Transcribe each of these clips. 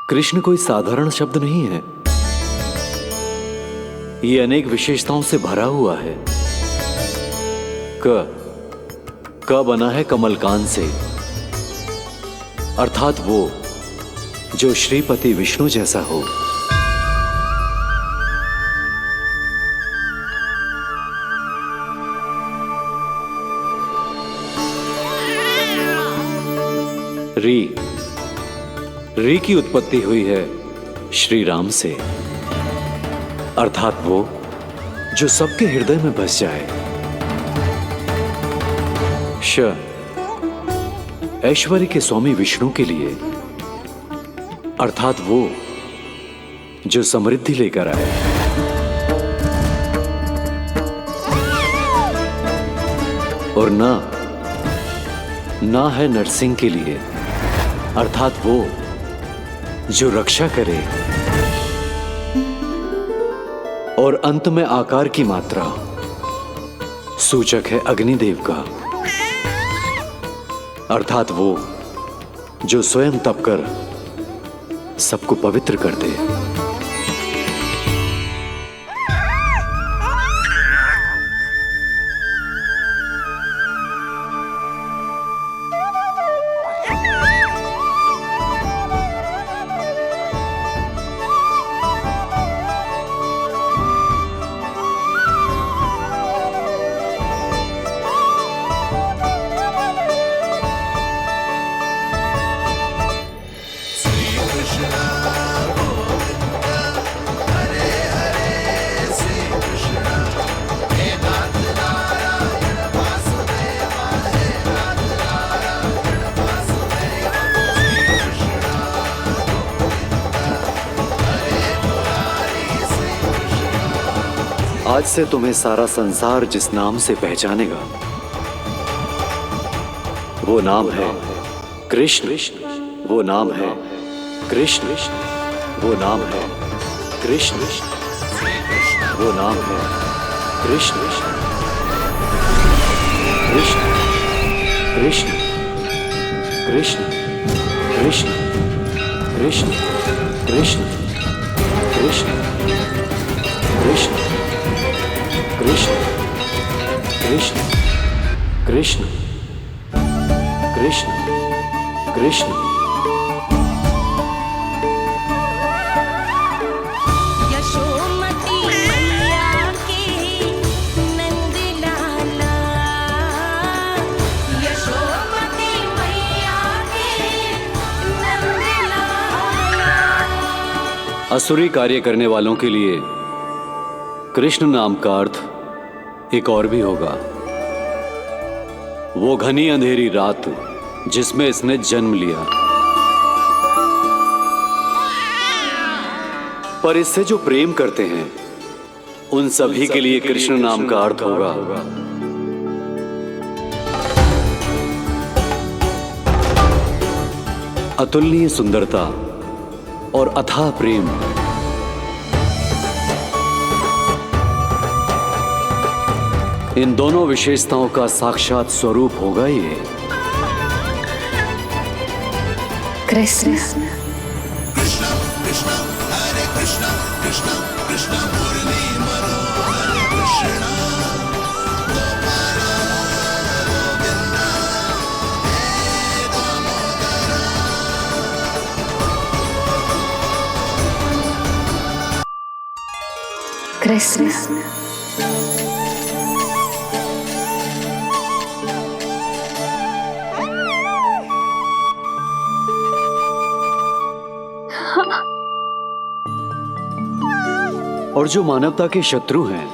कृष्ण कोई साधारण शब्द नहीं है। ये अनेक विशेषताओं से भरा हुआ है। क बना है कमलकांत से, अर्थात वो जो श्रीपति विष्णु जैसा हो। री की उत्पत्ति हुई है श्री राम से, अर्थात वो जो सबके हृदय में बस जाए। श ऐश्वर्य के स्वामी विष्णु के लिए, अर्थात वो जो समृद्धि लेकर आए। और ना है नरसिंह के लिए, अर्थात वो जो रक्षा करे। और अंत में आकार की मात्रा सूचक है अग्निदेव का, अर्थात वो जो स्वयं तप कर सबको पवित्र कर दे। आज से तुम्हें सारा संसार जिस नाम से पहचानेगा, वो नाम है कृष्ण। वो नाम है कृष्ण। वो नाम है कृष्ण। वो नाम है कृष्ण। कृष्ण कृष्ण कृष्ण कृष्ण कृष्ण कृष्ण कृष्ण कृष्ण कृष्ण कृष्ण कृष्ण कृष्ण कृष्ण। यशोमती मैया के नंद लाला, यशोमती मैया के नंद लाला। असुरी कार्य करने वालों के लिए कृष्ण नाम का अर्थ एक और भी होगा। वो घनी अंधेरी रात जिसमें इसने जन्म लिया। पर इससे जो प्रेम करते हैं उन सभी के लिए कृष्ण नाम का अर्थ होगा अतुलनीय सुंदरता और अथाह प्रेम। इन दोनों विशेषताओं का साक्षात स्वरूप होगा ये कृष्ण। कृष्ण कृष्ण हरे कृष्ण कृष्ण कृष्ण मुरली मनोहर कृष्ण गोपाल गोविंद हे दामोदर। कृष्ण और जो मानवता के शत्रु हैं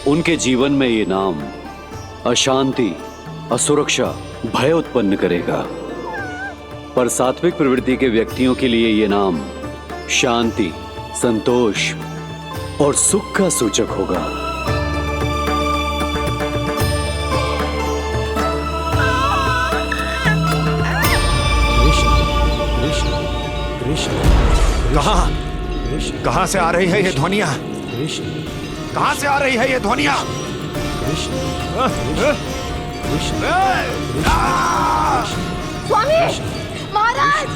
उनके जीवन में ये नाम अशांति, असुरक्षा, भय उत्पन्न करेगा। पर सात्विक प्रवृत्ति के व्यक्तियों के लिए ये नाम शांति, संतोष और सुख का सूचक होगा। कृष्ण कृष्ण कृष्ण कहां से आ रही है ये ध्वनियां? कृष्ण कहां से आ रही है ये ध्वनियां? कृष्ण कृष्ण स्वामी महाराज,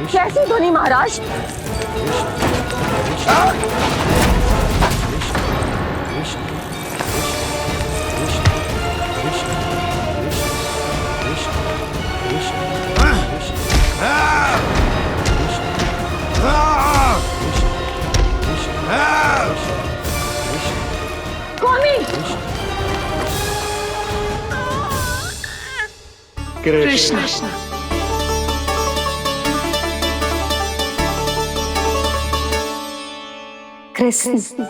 कैसी ध्वनि महाराज? स्वामी कृष्ण कृष्ण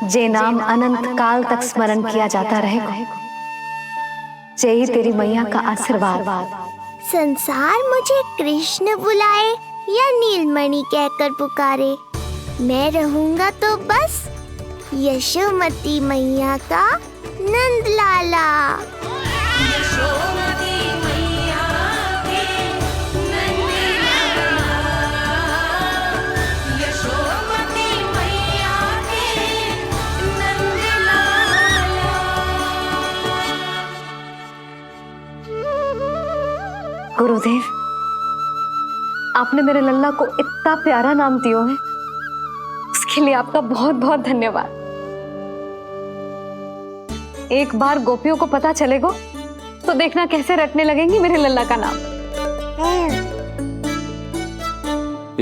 जे नाम अनंत काल तक स्मरण किया जाता रहेगा, जय तेरी मैया का आशीर्वाद। संसार मुझे कृष्ण बुलाए या नीलमणि कहकर पुकारे, मैं रहूंगा तो बस यशोमती मैया का नंद लाला। यशोमती मैया के नंद लाला, यशोमती मैया के नंद लाला। गुरुदेव, आपने मेरे लल्ला को इतना प्यारा नाम दियो है, उसके लिए आपका बहुत बहुत धन्यवाद। एक बार गोपियों को पता चलेगा तो देखना कैसे रटने लगेंगी मेरे लल्ला का नाम।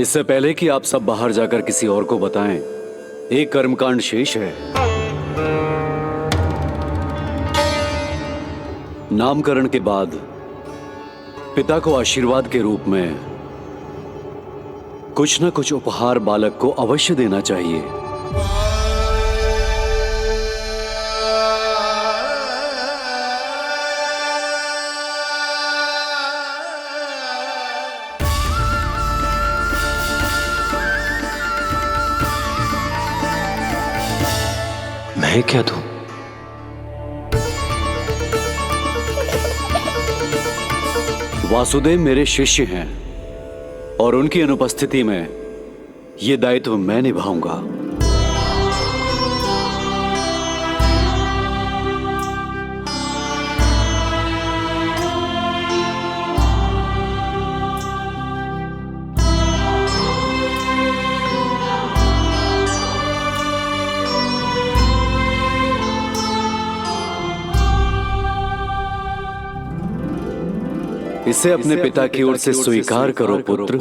इससे पहले कि आप सब बाहर जाकर किसी और को बताएं, एक कर्मकांड शेष है। नामकरण के बाद पिता को आशीर्वाद के रूप में कुछ न कुछ उपहार बालक को अवश्य देना चाहिए। मैं क्या दूं? वासुदेव मेरे शिष्य हैं और उनकी अनुपस्थिति में यह दायित्व मैं निभाऊंगा। इसे अपने पिता की ओर से स्वीकार करो पुत्र।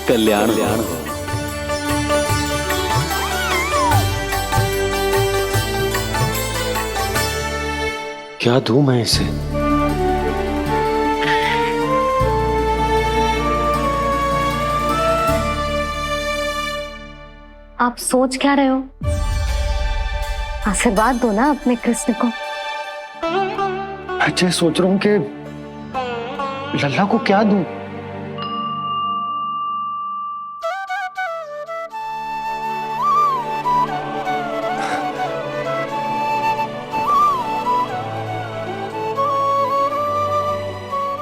कल्याण हो। क्या दूं मैं इसे? आप सोच क्या रहे हो? आशीर्वाद दो ना अपने कृष्ण को। अच्छा, सोच रहा हूं कि लल्ला को क्या दूं?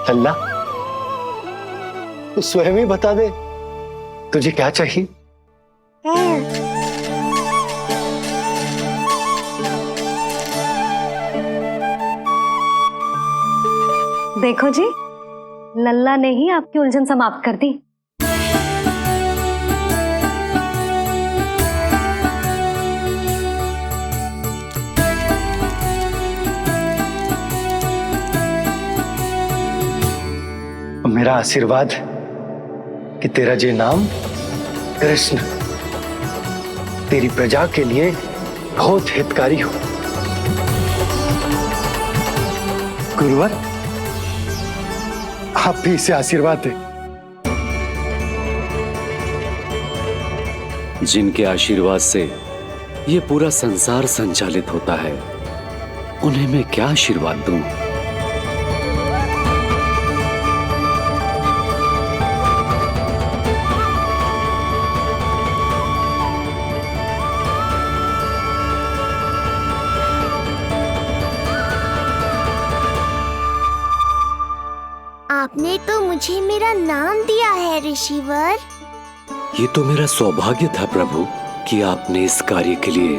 लल्ला, तू स्वयं ही बता दे, तुझे क्या चाहिए? देखो जी, लल्ला ने ही आपकी उलझन समाप्त कर दी। मेरा आशीर्वाद कि तेरा जे नाम कृष्ण तेरी प्रजा के लिए बहुत हितकारी हो। गुरुवर, आप भी इसे आशीर्वाद दें। जिनके आशीर्वाद से ये पूरा संसार संचालित होता है, उन्हें मैं क्या आशीर्वाद दूं? आपने तो मुझे मेरा नाम दिया है ऋषिवर। ये तो मेरा सौभाग्य था प्रभु कि आपने इस कार्य के लिए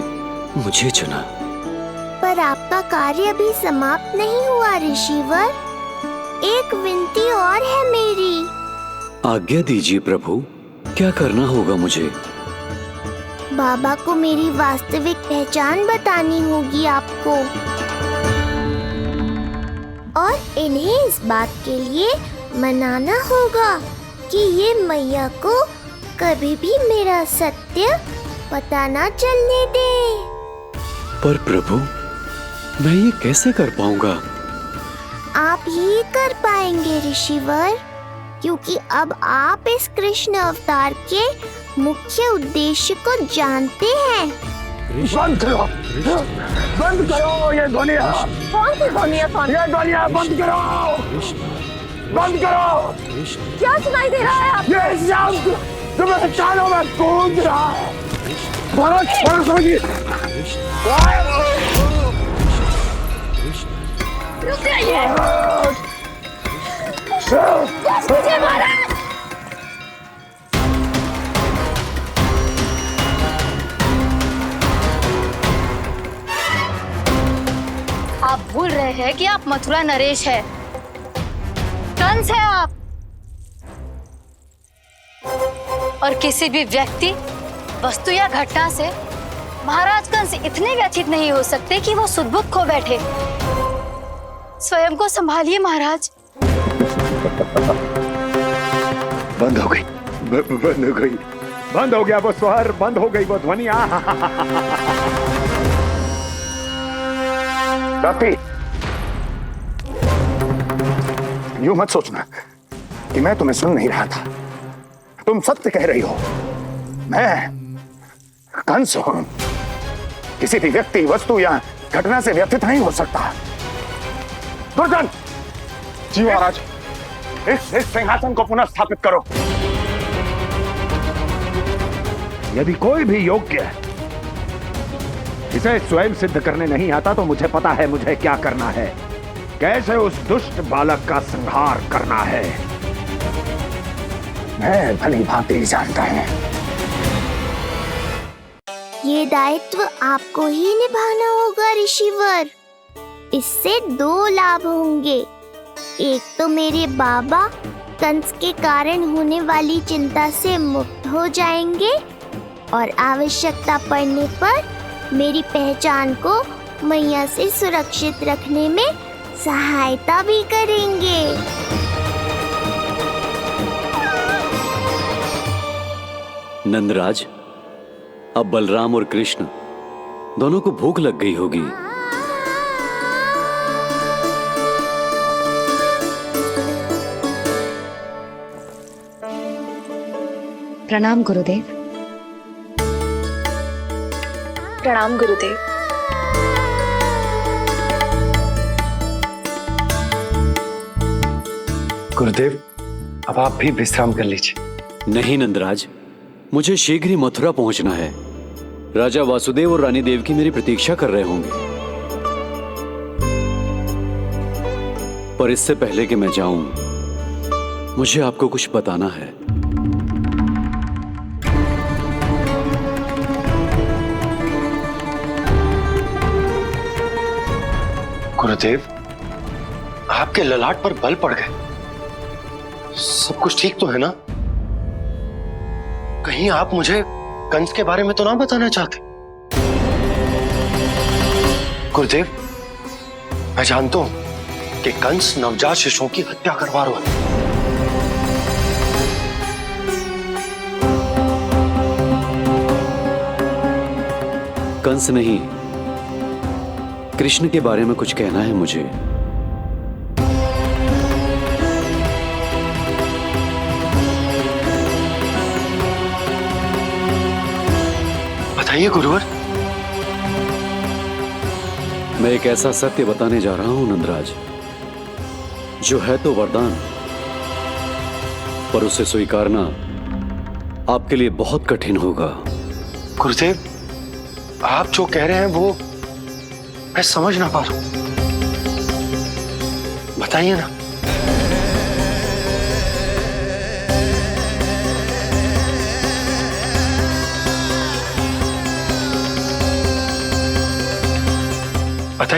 मुझे चुना। पर आपका कार्य अभी समाप्त नहीं हुआ ऋषिवर। एक विनती और है मेरी। आज्ञा दीजिए प्रभु, क्या करना होगा मुझे? बाबा को मेरी वास्तविक पहचान बतानी होगी आपको, और इन्हें इस बात के लिए मनाना होगा कि ये मैया को कभी भी मेरा सत्य पता ना चलने दे। पर प्रभु, मैं ये कैसे कर पाऊंगा? आप ही कर पाएंगे ऋषिवर, क्योंकि अब आप इस कृष्ण अवतार के मुख्य उद्देश्य को जानते हैं। बंद करो, बंद करो ये ध्वनिया। कौन सी ध्वनिया स्वामी? ये ध्वनिया बंद करो, बंद करो। क्या सुनाई दे रहा है आप? ये शब्द तुम्हें कानों में गूंज रहा है। भरत समझिए। रुक जाइए। मुझे मारा। आप भूल रहे हैं कि आप मथुरा नरेश है, कंस है आप। और किसी भी व्यक्ति, वस्तु या घटना से महाराज कंस इतने व्यथित नहीं हो सकते कि वो सुदबुद्ध खो बैठे। स्वयं को संभालिए महाराज। बंद हो गई, बंद हो गई, बंद हो गया वो स्वर, बंद हो गई वो ध्वनिया। काफी। यूं मत सोचना कि मैं तुम्हें सुन नहीं रहा था। तुम सत्य कह रही हो। मैं कंस हूं। किसी भी व्यक्ति, वस्तु या घटना से व्यथित नहीं हो सकता। दुर्जन! जी महाराज। इस सिंहासन को पुनः स्थापित करो। यदि कोई भी योग्य इसे स्वयं सिद्ध करने नहीं आता तो मुझे पता है मुझे क्या करना है, कैसे उस दुष्ट बालक का संहार करना है। मैं भली भांति जानता हूं। ये दायित्व आपको ही निभाना होगा ऋषिवर। इससे 2 लाभ होंगे। एक तो मेरे बाबा कंस के कारण होने वाली चिंता से मुक्त हो जाएंगे, और आवश्यकता पड़ने पर मेरी पहचान को मैया से सुरक्षित रखने में सहायता भी करेंगे। नंदराज, अब बलराम और कृष्ण दोनों को भूख लग गई होगी। प्रणाम गुरुदेव। प्रणाम गुरुदेव। गुरुदेव, अब आप भी विश्राम कर लीजिए। नहीं नंदराज, मुझे शीघ्र ही मथुरा पहुंचना है। राजा वासुदेव और रानी देवकी मेरी प्रतीक्षा कर रहे होंगे। पर इससे पहले कि मैं जाऊं, मुझे आपको कुछ बताना है। गुरुदेव, आपके ललाट पर बल पड़ गए। सब कुछ ठीक तो है ना? कहीं आप मुझे कंस के बारे में तो ना बताना चाहते? गुरुदेव, मैं जानता हूं कि कंस नवजात शिशुओं की हत्या करवा रहा है। कंस नहीं, कृष्ण के बारे में कुछ कहना है मुझे। बताइए गुरुवर। मैं एक ऐसा सत्य बताने जा रहा हूं नंदराज, जो है तो वरदान, पर उसे स्वीकारना आपके लिए बहुत कठिन होगा। गुरुदेव, आप जो कह रहे हैं वो मैं समझ ना पा रहा हूं। बताइए ना।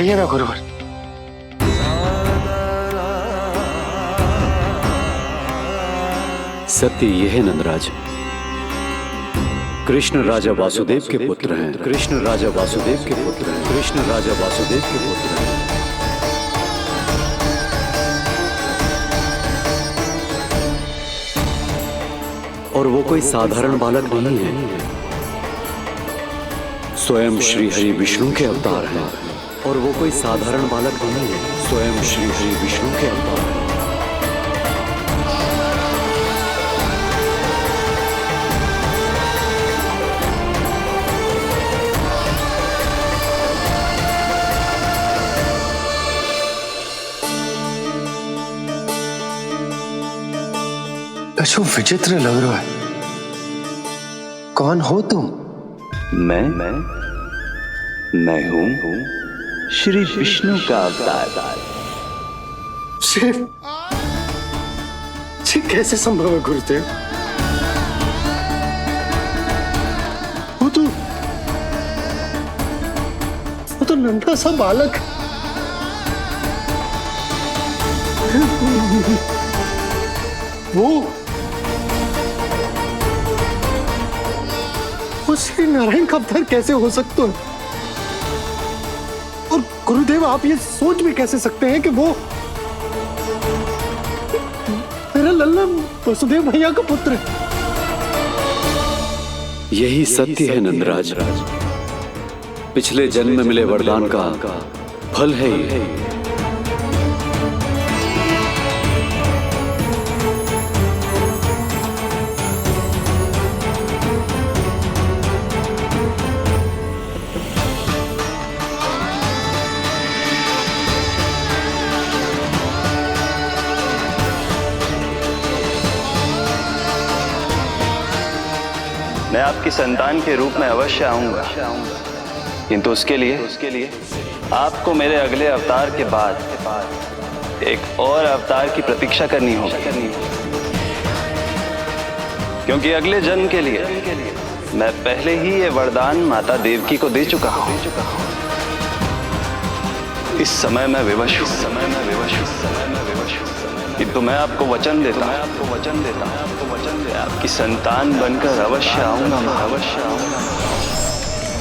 बताइए ना गुरुवर। सत्य यह है नंदराज, कृष्ण राजा वासुदेव के पुत्र हैं। कृष्ण राजा वासुदेव के पुत्र हैं। कृष्ण राजा वासुदेव के पुत्र हैं। और वो कोई साधारण बालक नहीं है, स्वयं श्री हरि विष्णु के अवतार हैं। और वो कोई साधारण बालक नहीं है, स्वयं श्री हरि विष्णु के अवतार हैं। कछु विचित्र लग रहा है। कौन हो तुम? मैं हूं श्री विष्णु का अवतार। शिव, ये कैसे संभव है गुरुदेव? वो तो नन्हा सा बालक वो श्री नारायण का अवतार कैसे हो सकता है? और गुरुदेव आप ये सोच भी कैसे सकते हैं कि वो मेरा लल्ला वसुदेव भैया का पुत्र है? यही सत्य है नंदराज, पिछले जन्म में मिले वरदान का फल है ये। मैं आपकी संतान के रूप में अवश्य आऊंगा, किंतु उसके लिए आपको मेरे अगले अवतार के बाद एक और अवतार की प्रतीक्षा करनी होगी, क्योंकि अगले जन्म के लिए मैं पहले ही ये वरदान माता देवकी को दे चुका हूं। इस समय मैं विवश हूं, किंतु मैं आपको वचन देता हूं, आपकी संतान बनकर अवश्य आऊंगा।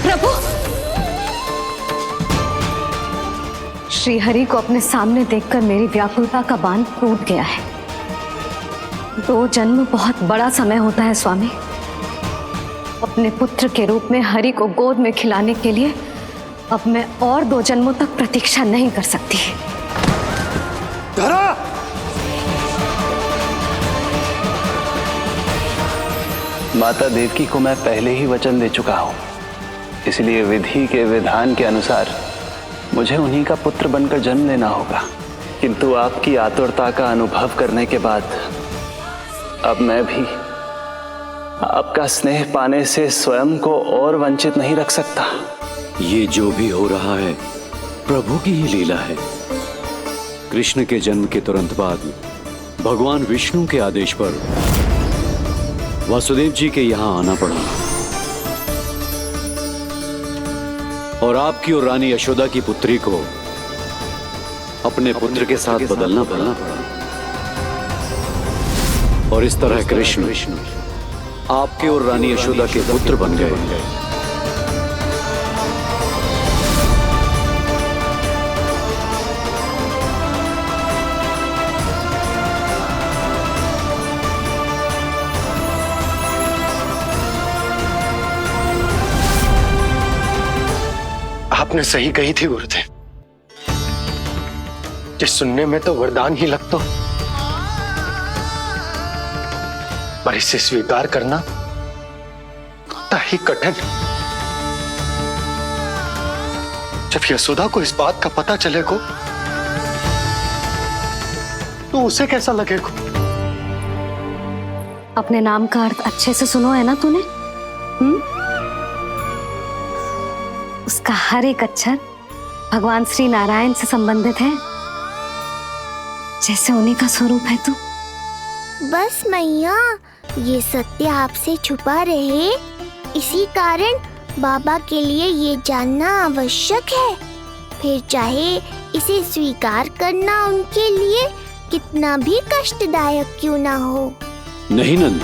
प्रभु, श्री हरि को अपने सामने देखकर मेरी व्याकुलता का बांध टूट गया है। 2 जन्म बहुत बड़ा समय होता है स्वामी। अपने पुत्र के रूप में हरि को गोद में खिलाने के लिए अब मैं और 2 जन्मों तक प्रतीक्षा नहीं कर सकती। धरा! माता देवकी को मैं पहले ही वचन दे चुका हूं, इसलिए विधि के विधान के अनुसार मुझे उन्हीं का पुत्र बनकर जन्म लेना होगा। किंतु आपकी आतुरता का अनुभव करने के बाद अब मैं भी आपका स्नेह पाने से स्वयं को और वंचित नहीं रख सकता। ये जो भी हो रहा है प्रभु की ही लीला है। कृष्ण के जन्म के तुरंत बाद भगवान विष्णु के आदेश पर वासुदेव जी के यहां आना पड़ा और आपकी और रानी यशोदा की पुत्री को अपने पुत्र के साथ बदलना पड़ा और इस तरह कृष्ण आपके और रानी यशोदा के पुत्र बन गए। आपने सही कही थी गुरुदेव, कि सुनने में तो वरदान ही लगता, पर इसे स्वीकार करना होता ही कठिन। जब यशोदा को इस बात का पता चलेगा तो उसे कैसा लगेगा? अपने नाम का अर्थ अच्छे से सुनो है ना तूने? उसका हर एक अक्षर भगवान श्री नारायण से संबंधित है, जैसे उन्हीं का स्वरूप है तू। बस मैया, ये सत्य आपसे छुपा रहे, इसी कारण बाबा के लिए ये जानना आवश्यक है फिर चाहे इसे स्वीकार करना उनके लिए कितना भी कष्टदायक क्यों ना हो। नहीं नंद,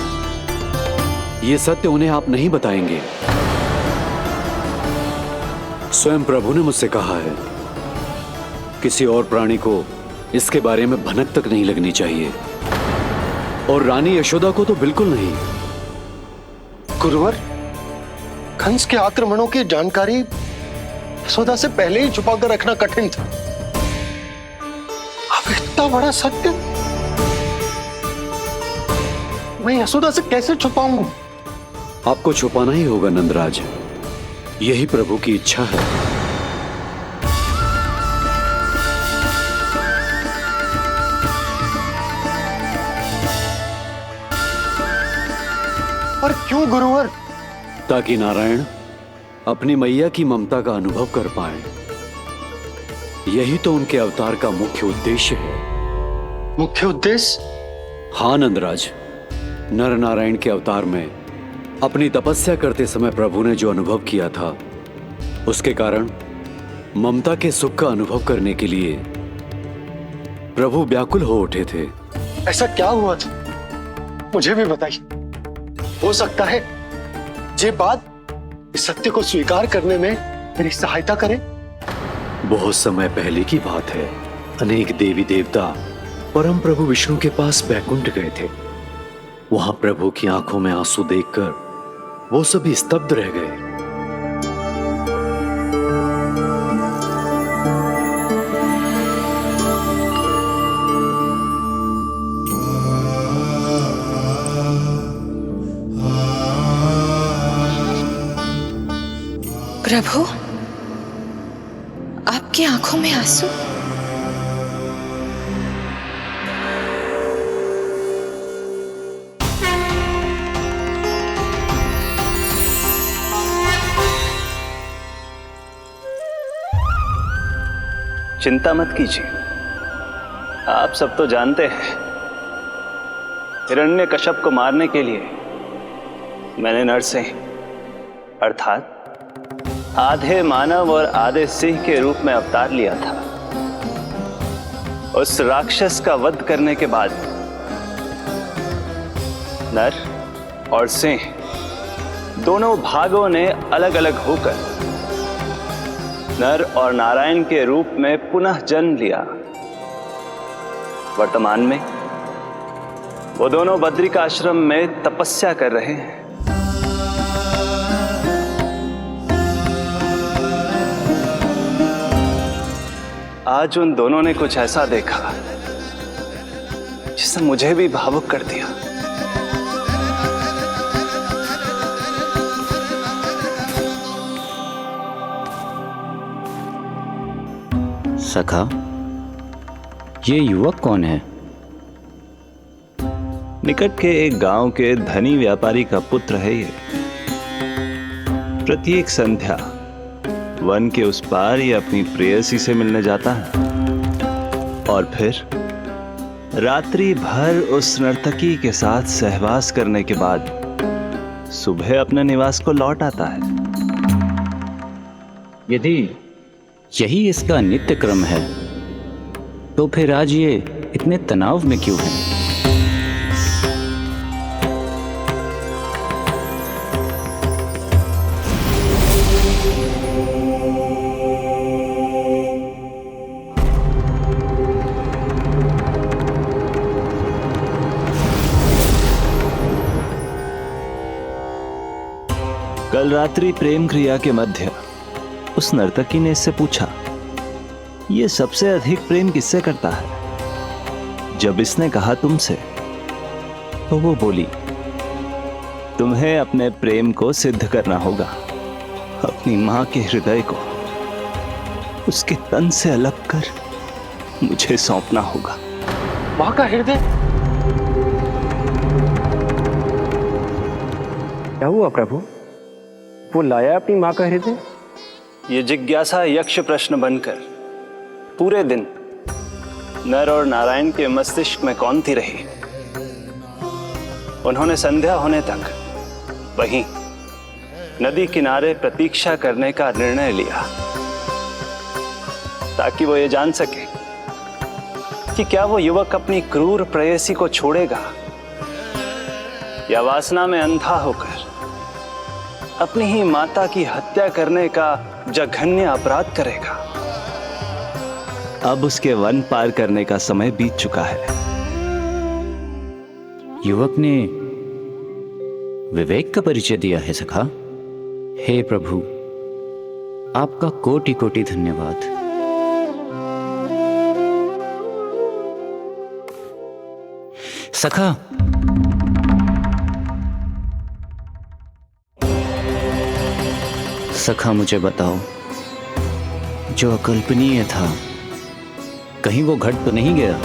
ये सत्य उन्हें आप नहीं बताएंगे। स्वयं प्रभु ने मुझसे कहा है किसी और प्राणी को इसके बारे में भनक तक नहीं लगनी चाहिए, और रानी यशोदा को तो बिल्कुल नहीं। गुरुवर, कंस के आक्रमणों की जानकारी यशोदा से पहले ही छुपाकर रखना कठिन था। अब इतना बड़ा सत्य मैं यशोदा से कैसे छुपाऊंगा? आपको छुपाना ही होगा नंदराज, यही प्रभु की इच्छा है। पर क्यों गुरुवर? ताकि नारायण अपनी मैया की ममता का अनुभव कर पाए। यही तो उनके अवतार का मुख्य उद्देश्य है। मुख्य उद्देश्य? हाँ नंदराज, नर नारायण के अवतार में अपनी तपस्या करते समय प्रभु ने जो अनुभव किया था, उसके कारण ममता के सुख का अनुभव करने के लिए प्रभु व्याकुल हो उठे थे। ऐसा क्या हुआ था, मुझे भी बताइए। हो सकता है ये बात इस सत्य को स्वीकार करने में मेरी सहायता करे। बहुत समय पहले की बात है। अनेक देवी देवता परम प्रभु विष्णु के पास बैकुंठ गए थे। वहां प्रभु की आंखों में आंसू देखकर वो सभी स्तब्ध रह गए। प्रभु, आपकी आंखों में आंसू? चिंता मत कीजिए, आप सब तो जानते हैं हिरण्यकश्यप को मारने के लिए मैंने नरसिंह अर्थात आधे मानव और आधे सिंह के रूप में अवतार लिया था। उस राक्षस का वध करने के बाद नर और सिंह दोनों भागों ने अलग अलग होकर नर और नारायण के रूप में पुनः जन्म लिया। वर्तमान में वो दोनों बद्रिकाश्रम में तपस्या कर रहे हैं। आज उन दोनों ने कुछ ऐसा देखा जिसने मुझे भी भावुक कर दिया। सखा, ये युवक कौन है? निकट के एक गांव के धनी व्यापारी का पुत्र है ये। प्रत्येक संध्या वन के उस पार ये अपनी प्रेयसी से मिलने जाता है और फिर रात्रि भर उस नर्तकी के साथ सहवास करने के बाद सुबह अपने निवास को लौट आता है। यदि यही इसका नित्य क्रम है तो फिर आज ये इतने तनाव में क्यों है? कल रात्रि प्रेम क्रिया के मध्य उस नर्तकी ने इससे पूछा, ये सबसे अधिक प्रेम किससे करता है? जब इसने कहा तुमसे, तो वो बोली, तुम्हें अपने प्रेम को सिद्ध करना होगा। अपनी मां के हृदय को उसके तन से अलग कर मुझे सौंपना होगा। मां का हृदय? क्या हुआ प्रभु? वो लाया अपनी मां का हृदय? ये जिज्ञासा यक्ष प्रश्न बनकर पूरे दिन नर और नारायण के मस्तिष्क में कौंधती रही। उन्होंने संध्या होने तक वहीं नदी किनारे प्रतीक्षा करने का निर्णय लिया। ताकि वो ये जान सके कि क्या वो युवक अपनी क्रूर प्रेयसी को छोड़ेगा या वासना में अंधा होकर अपनी ही माता की हत्या करने का जघन्य अपराध करेगा। अब उसके वन पार करने का समय बीत चुका है। युवक ने विवेक का परिचय दिया है सखा। हे प्रभु, आपका कोटि कोटि धन्यवाद। सखा, सखा मुझे बताओ, जो अकल्पनीय था कहीं वो घट तो नहीं गया?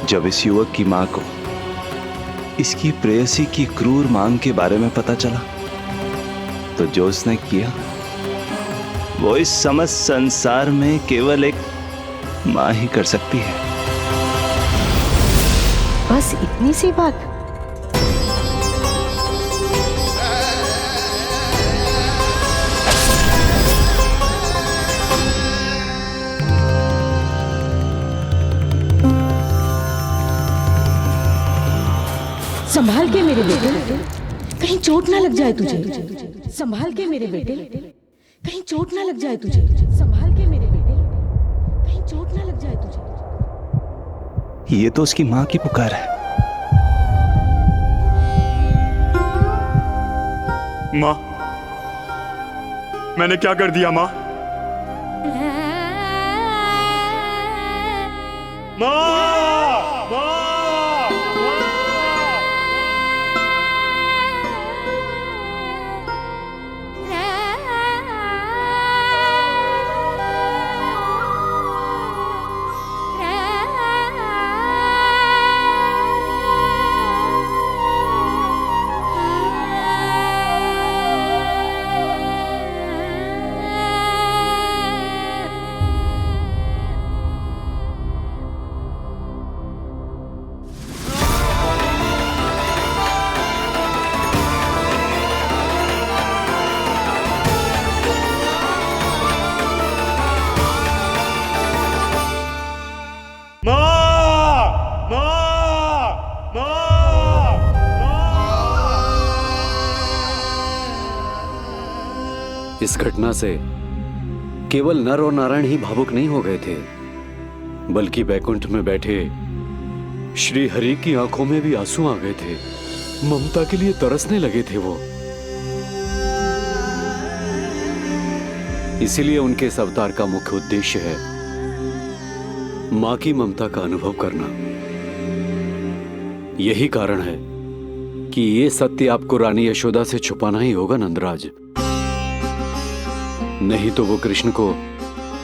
जब इस युवक की मां को इसकी प्रेयसी की क्रूर मांग के बारे में पता चला तो जो उसने किया वो इस समस्त संसार में केवल एक मां ही कर सकती है। बस इतनी सी बात? संभाल के मेरे बेटे, कहीं चोट ना लग जाए तुझे। संभाल के मेरे बेटे, कहीं चोट ना लग जाए तुझे। संभाल के मेरे बेटे, कहीं चोट ना लग जाए तुझे। ये तो उसकी मां की पुकार है। मां, मैंने क्या कर दिया मां? मां! इस घटना से केवल नर और नारायण ही भावुक नहीं हो गए थे, बल्कि बैकुंठ में बैठे श्री हरि की आंखों में भी आंसू आ गए थे। ममता के लिए तरसने लगे थे वो। इसीलिए उनके इस अवतार का मुख्य उद्देश्य है मां की ममता का अनुभव करना। यही कारण है कि ये सत्य आपको रानी यशोदा से छुपाना ही होगा नंदराज। नहीं तो वो कृष्ण को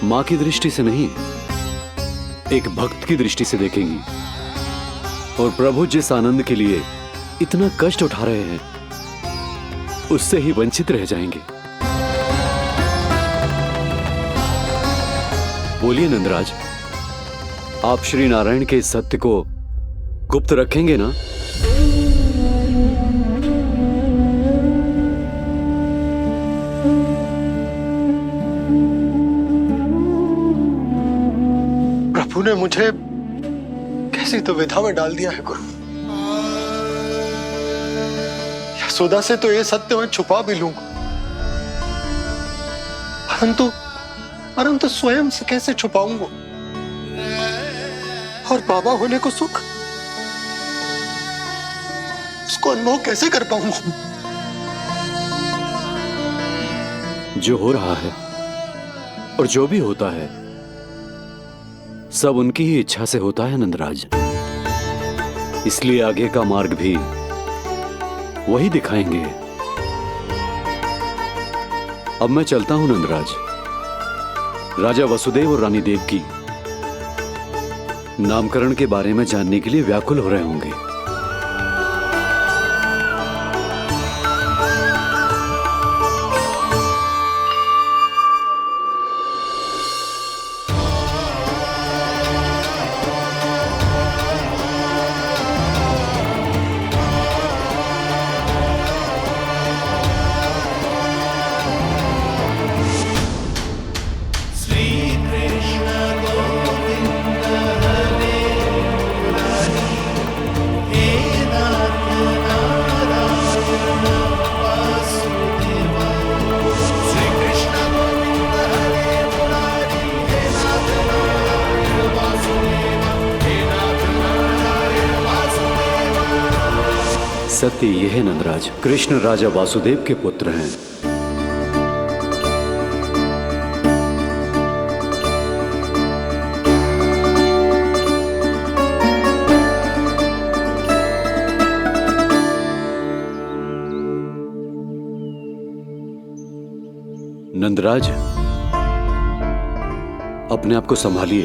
मां की दृष्टि से नहीं, एक भक्त की दृष्टि से देखेंगी, और प्रभु जिस आनंद के लिए इतना कष्ट उठा रहे हैं उससे ही वंचित रह जाएंगे। बोलिए नंदराज, आप श्री नारायण के इस सत्य को गुप्त रखेंगे ना? प्रभु ने मुझे कैसी दुविधा में डाल दिया है गुरु। यशोदा से तो ये सत्य मैं छुपा भी लूंगा, परंतु स्वयं से कैसे छुपाऊंगा? और बाबा होने को सुख, उसको अनुभव कैसे कर पाऊंगा? जो हो रहा है और जो भी होता है सब उनकी ही इच्छा से होता है नंदराज। इसलिए आगे का मार्ग भी वही दिखाएंगे। अब मैं चलता हूं नंदराज। राजा वसुदेव और रानी देवकी नामकरण के बारे में जानने के लिए व्याकुल हो रहे होंगे। सत्य ये है नंदराज, कृष्ण राजा वासुदेव के पुत्र हैं। नंदराज, अपने आप को संभालिए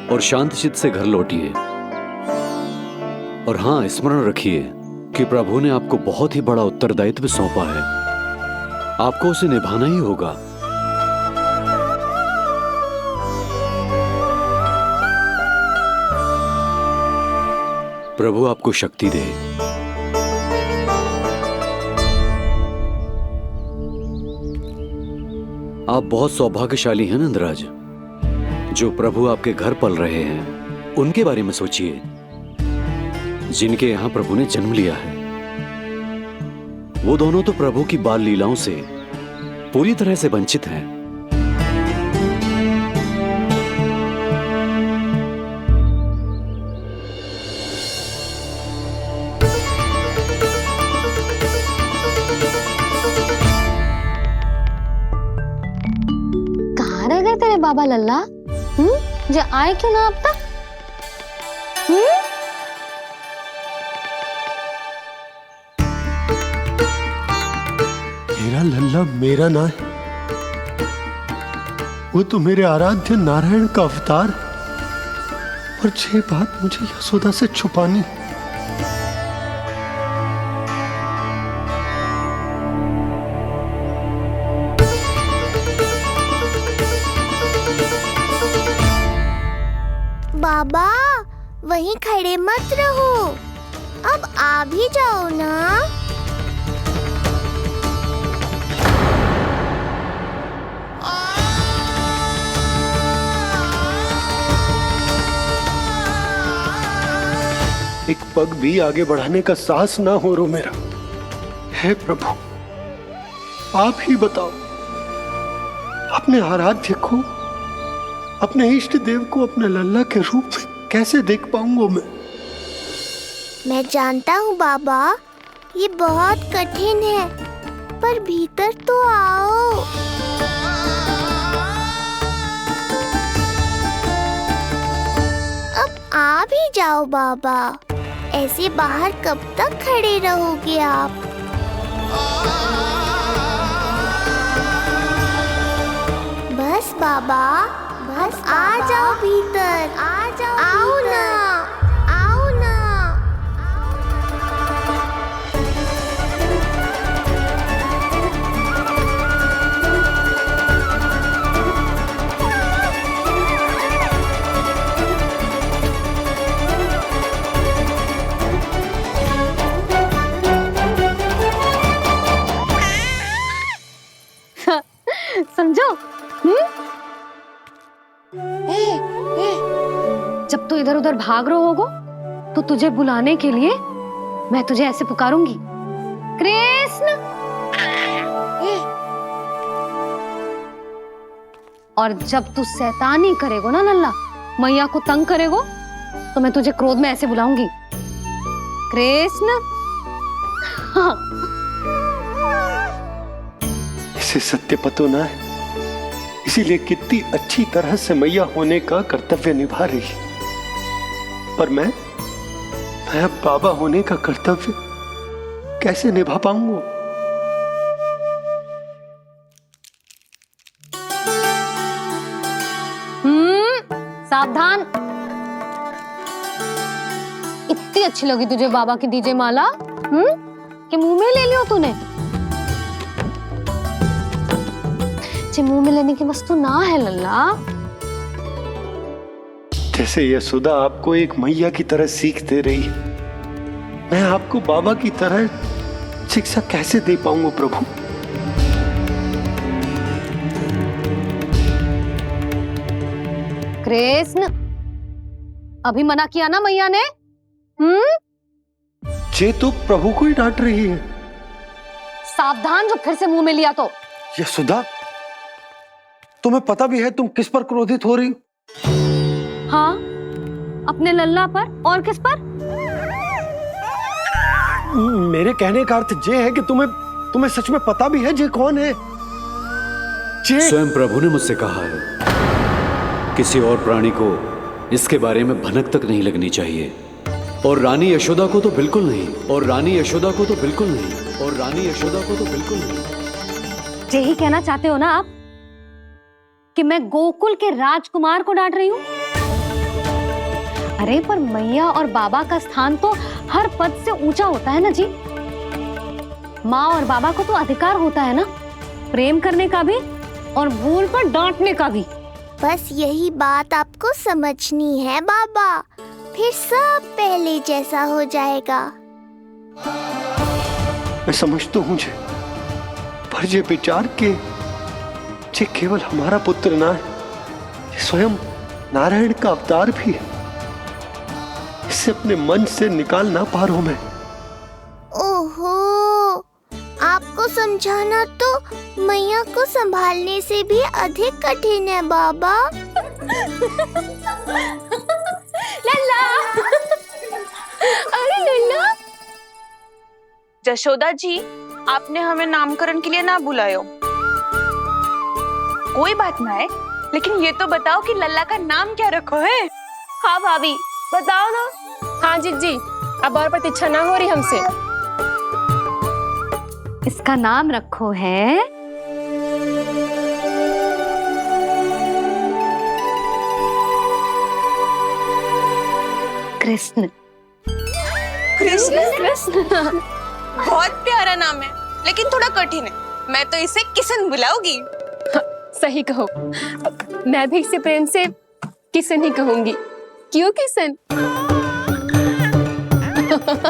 और शांत चित्त से घर लौटिए। और हां, स्मरण रखिए कि प्रभु ने आपको बहुत ही बड़ा उत्तरदायित्व सौंपा है, आपको उसे निभाना ही होगा। प्रभु आपको शक्ति दे। आप बहुत सौभाग्यशाली हैं नंदराज, जो प्रभु आपके घर पल रहे हैं। उनके बारे में सोचिए जिनके यहां प्रभु ने जन्म लिया है। वो दोनों तो प्रभु की बाल लीलाओं से पूरी तरह से वंचित हैं। कहाँ रह गए तेरे बाबा लल्ला? जो आए क्यों ना अब तक? मेरा लल्ला मेरा ना है, वो तो मेरे आराध्य नारायण का अवतार। और ये बात मुझे यशोदा से छुपानी। बाबा वहीं खड़े मत रहो, अब आ भी जाओ ना। एक पग भी आगे बढ़ाने का साहस ना हो रो मेरा। हे प्रभु, आप ही बताओ, अपने आराध्य को, अपने इष्ट देव को अपने लल्ला के रूप में कैसे देख पाऊंगा मैं? मैं जानता हूँ बाबा, ये बहुत कठिन है, पर भीतर तो आओ। अब आ भी जाओ बाबा, ऐसे बाहर कब तक खड़े रहोगे आप? बस बाबा, बस आ जाओ भीतर, आ जाओ, आओ ना, आओ ना। समझो? जब तू इधर उधर भाग रहा होगा तो तुझे बुलाने के लिए मैं तुझे ऐसे पुकारूंगी, कृष्ण। और जब तू शैतानी करेगो ना लल्ला, मैया को तंग करेगो, तो मैं तुझे क्रोध में ऐसे बुलाऊंगी, कृष्ण। हाँ। इसे सत्य पतो ना है, इसीलिए कितनी अच्छी तरह से मैया होने का कर्तव्य निभा रही है। पर मैं अब बाबा होने का कर्तव्य कैसे निभा पाऊंगा? सावधान। इतनी अच्छी लगी तुझे बाबा की दीजे माला, कि मुंह में ले लियो तूने? मुंह में लेने की वस्तु ना है लल्ला। जैसे यशोदा आपको एक मैया की तरह सीख दे रही है, मैं आपको बाबा की तरह शिक्षा कैसे दे पाऊंगा प्रभु? कृष्ण, अभी मना किया ना मैया ने? ये तो प्रभु को ही डांट रही है। सावधान, जो फिर से मुंह में लिया तो। यशोदा, तुम्हें पता भी है तुम किस पर क्रोधित हो रही? हाँ, अपने लल्ला पर। और किस पर? मेरे कहने का अर्थ ये है कि तुम्हें सच में पता भी है जे कौन है? जे स्वयं प्रभु ने मुझसे कहा है किसी और प्राणी को इसके बारे में भनक तक नहीं लगनी चाहिए, और रानी यशोदा को तो बिल्कुल नहीं, और रानी यशोदा को तो बिल्कुल नहीं, और रानी यशोदा को तो बिल्कुल नहीं। यही कहना चाहते हो ना आप कि मैं गोकुल के राजकुमार को डांट रही हूँ? अरे पर मैया और बाबा का स्थान तो हर पद से ऊंचा होता है ना जी। माँ और बाबा को तो अधिकार होता है ना प्रेम करने का भी और भूल पर डांटने का भी। बस यही बात आपको समझनी है बाबा, फिर सब पहले जैसा हो जाएगा। मैं समझ तो हूँ जे, पर ये विचार के जे केवल हमारा पुत्र ना है, ये स्वयं नारायण का अवतार भी है, इसे अपने मन से निकाल ना पा रहा हूं मैं। ओहो, आपको समझाना तो मैया को संभालने से भी अधिक कठिन है बाबा। लल्ला, अरे लल्ला। जशोदा जी, आपने हमें नामकरण के लिए ना बुलायो। कोई बात ना है, लेकिन ये तो बताओ कि लल्ला का नाम क्या रखो है? हाँ भाभी, बताओ ना। हाँ जी, अब और प्रतीक्षा ना हो रही हमसे। इसका नाम रखो है कृष्ण। कृष्ण बहुत प्यारा नाम है, लेकिन थोड़ा कठिन है। मैं तो इसे किशन बुलाऊंगी। सही कहो, मैं भी इसे प्रेम से किशन ही कहूंगी। क्यों किशन?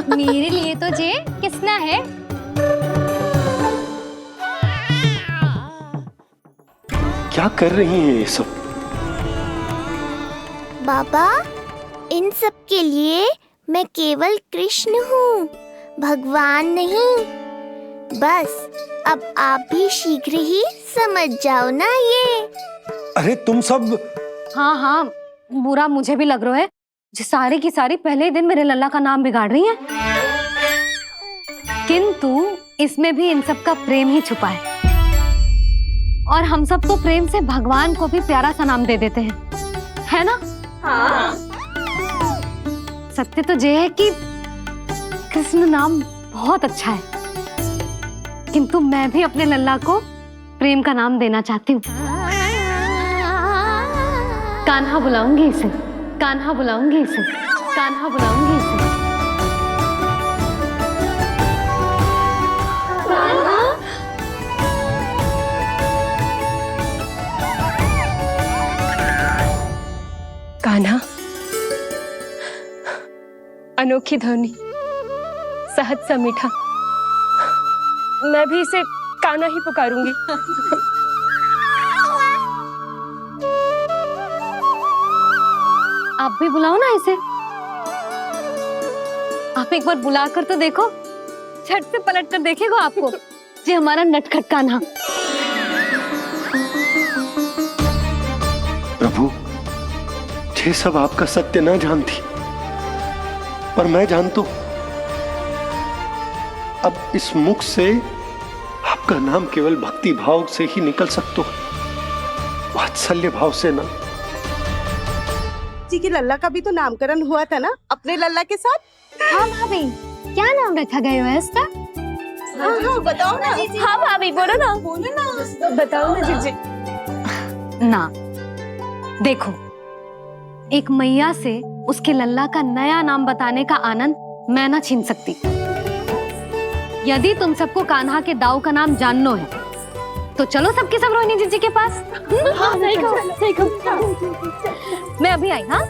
मेरे लिए तो जे किसना है। क्या कर रही हैं ये सब? बाबा, इन सब के लिए मैं केवल कृष्ण हूँ, भगवान नहीं। बस अब आप भी शीघ्र ही समझ जाओ ना ये। अरे तुम सब। हाँ, बुरा मुझे भी लग रहा है जो सारी की सारी पहले ही दिन मेरे लल्ला का नाम बिगाड़ रही हैं। किंतु इसमें भी इन सब का प्रेम ही छुपा है, और हम सब तो प्रेम से भगवान को भी प्यारा सा नाम दे देते हैं, है ना? हाँ। सत्य तो ये है कि कृष्ण नाम बहुत अच्छा है, किंतु मैं भी अपने लल्ला को प्रेम का नाम देना चाहती हूँ। कान्हा बुलाऊंगी इसे, कान्हा बुलाऊंगी इसे, कान्हा बुलाऊंगी इसे। कान्हा, अनोखी ध्वनि, सहज सा मीठा, मैं भी इसे कान्हा ही पुकारूंगी। आप भी बुलाओ ना इसे। आप एक बार बुलाकर तो देखो, झट से पलट कर देखेगा आपको ये हमारा नटखट कान्हा। प्रभु, ये सब आपका सत्य ना जानती, पर मैं जानता हूं। अब इस मुख से आपका नाम केवल भक्ति भाव से ही निकल सकता है, वात्सल्य भाव से ना। जी की लल्ला का भी तो नामकरण हुआ था ना अपने लल्ला के साथ। हाँ भाभी, क्या नाम रखा गया है इसका? हाँ, बताओ ना। हाँ भाभी, बोलो ना। बताओ ना जीजी। ना, देखो, एक मैया से उसके लल्ला का नया नाम बताने का आनंद मैं ना छीन सकती। यदि तुम सबको कान्हा के दाऊ का नाम जानना है तो चलो सबके सब रोहिणी जीजी के पास। हाँ, सही कहो। मैं अभी आई। हाँ,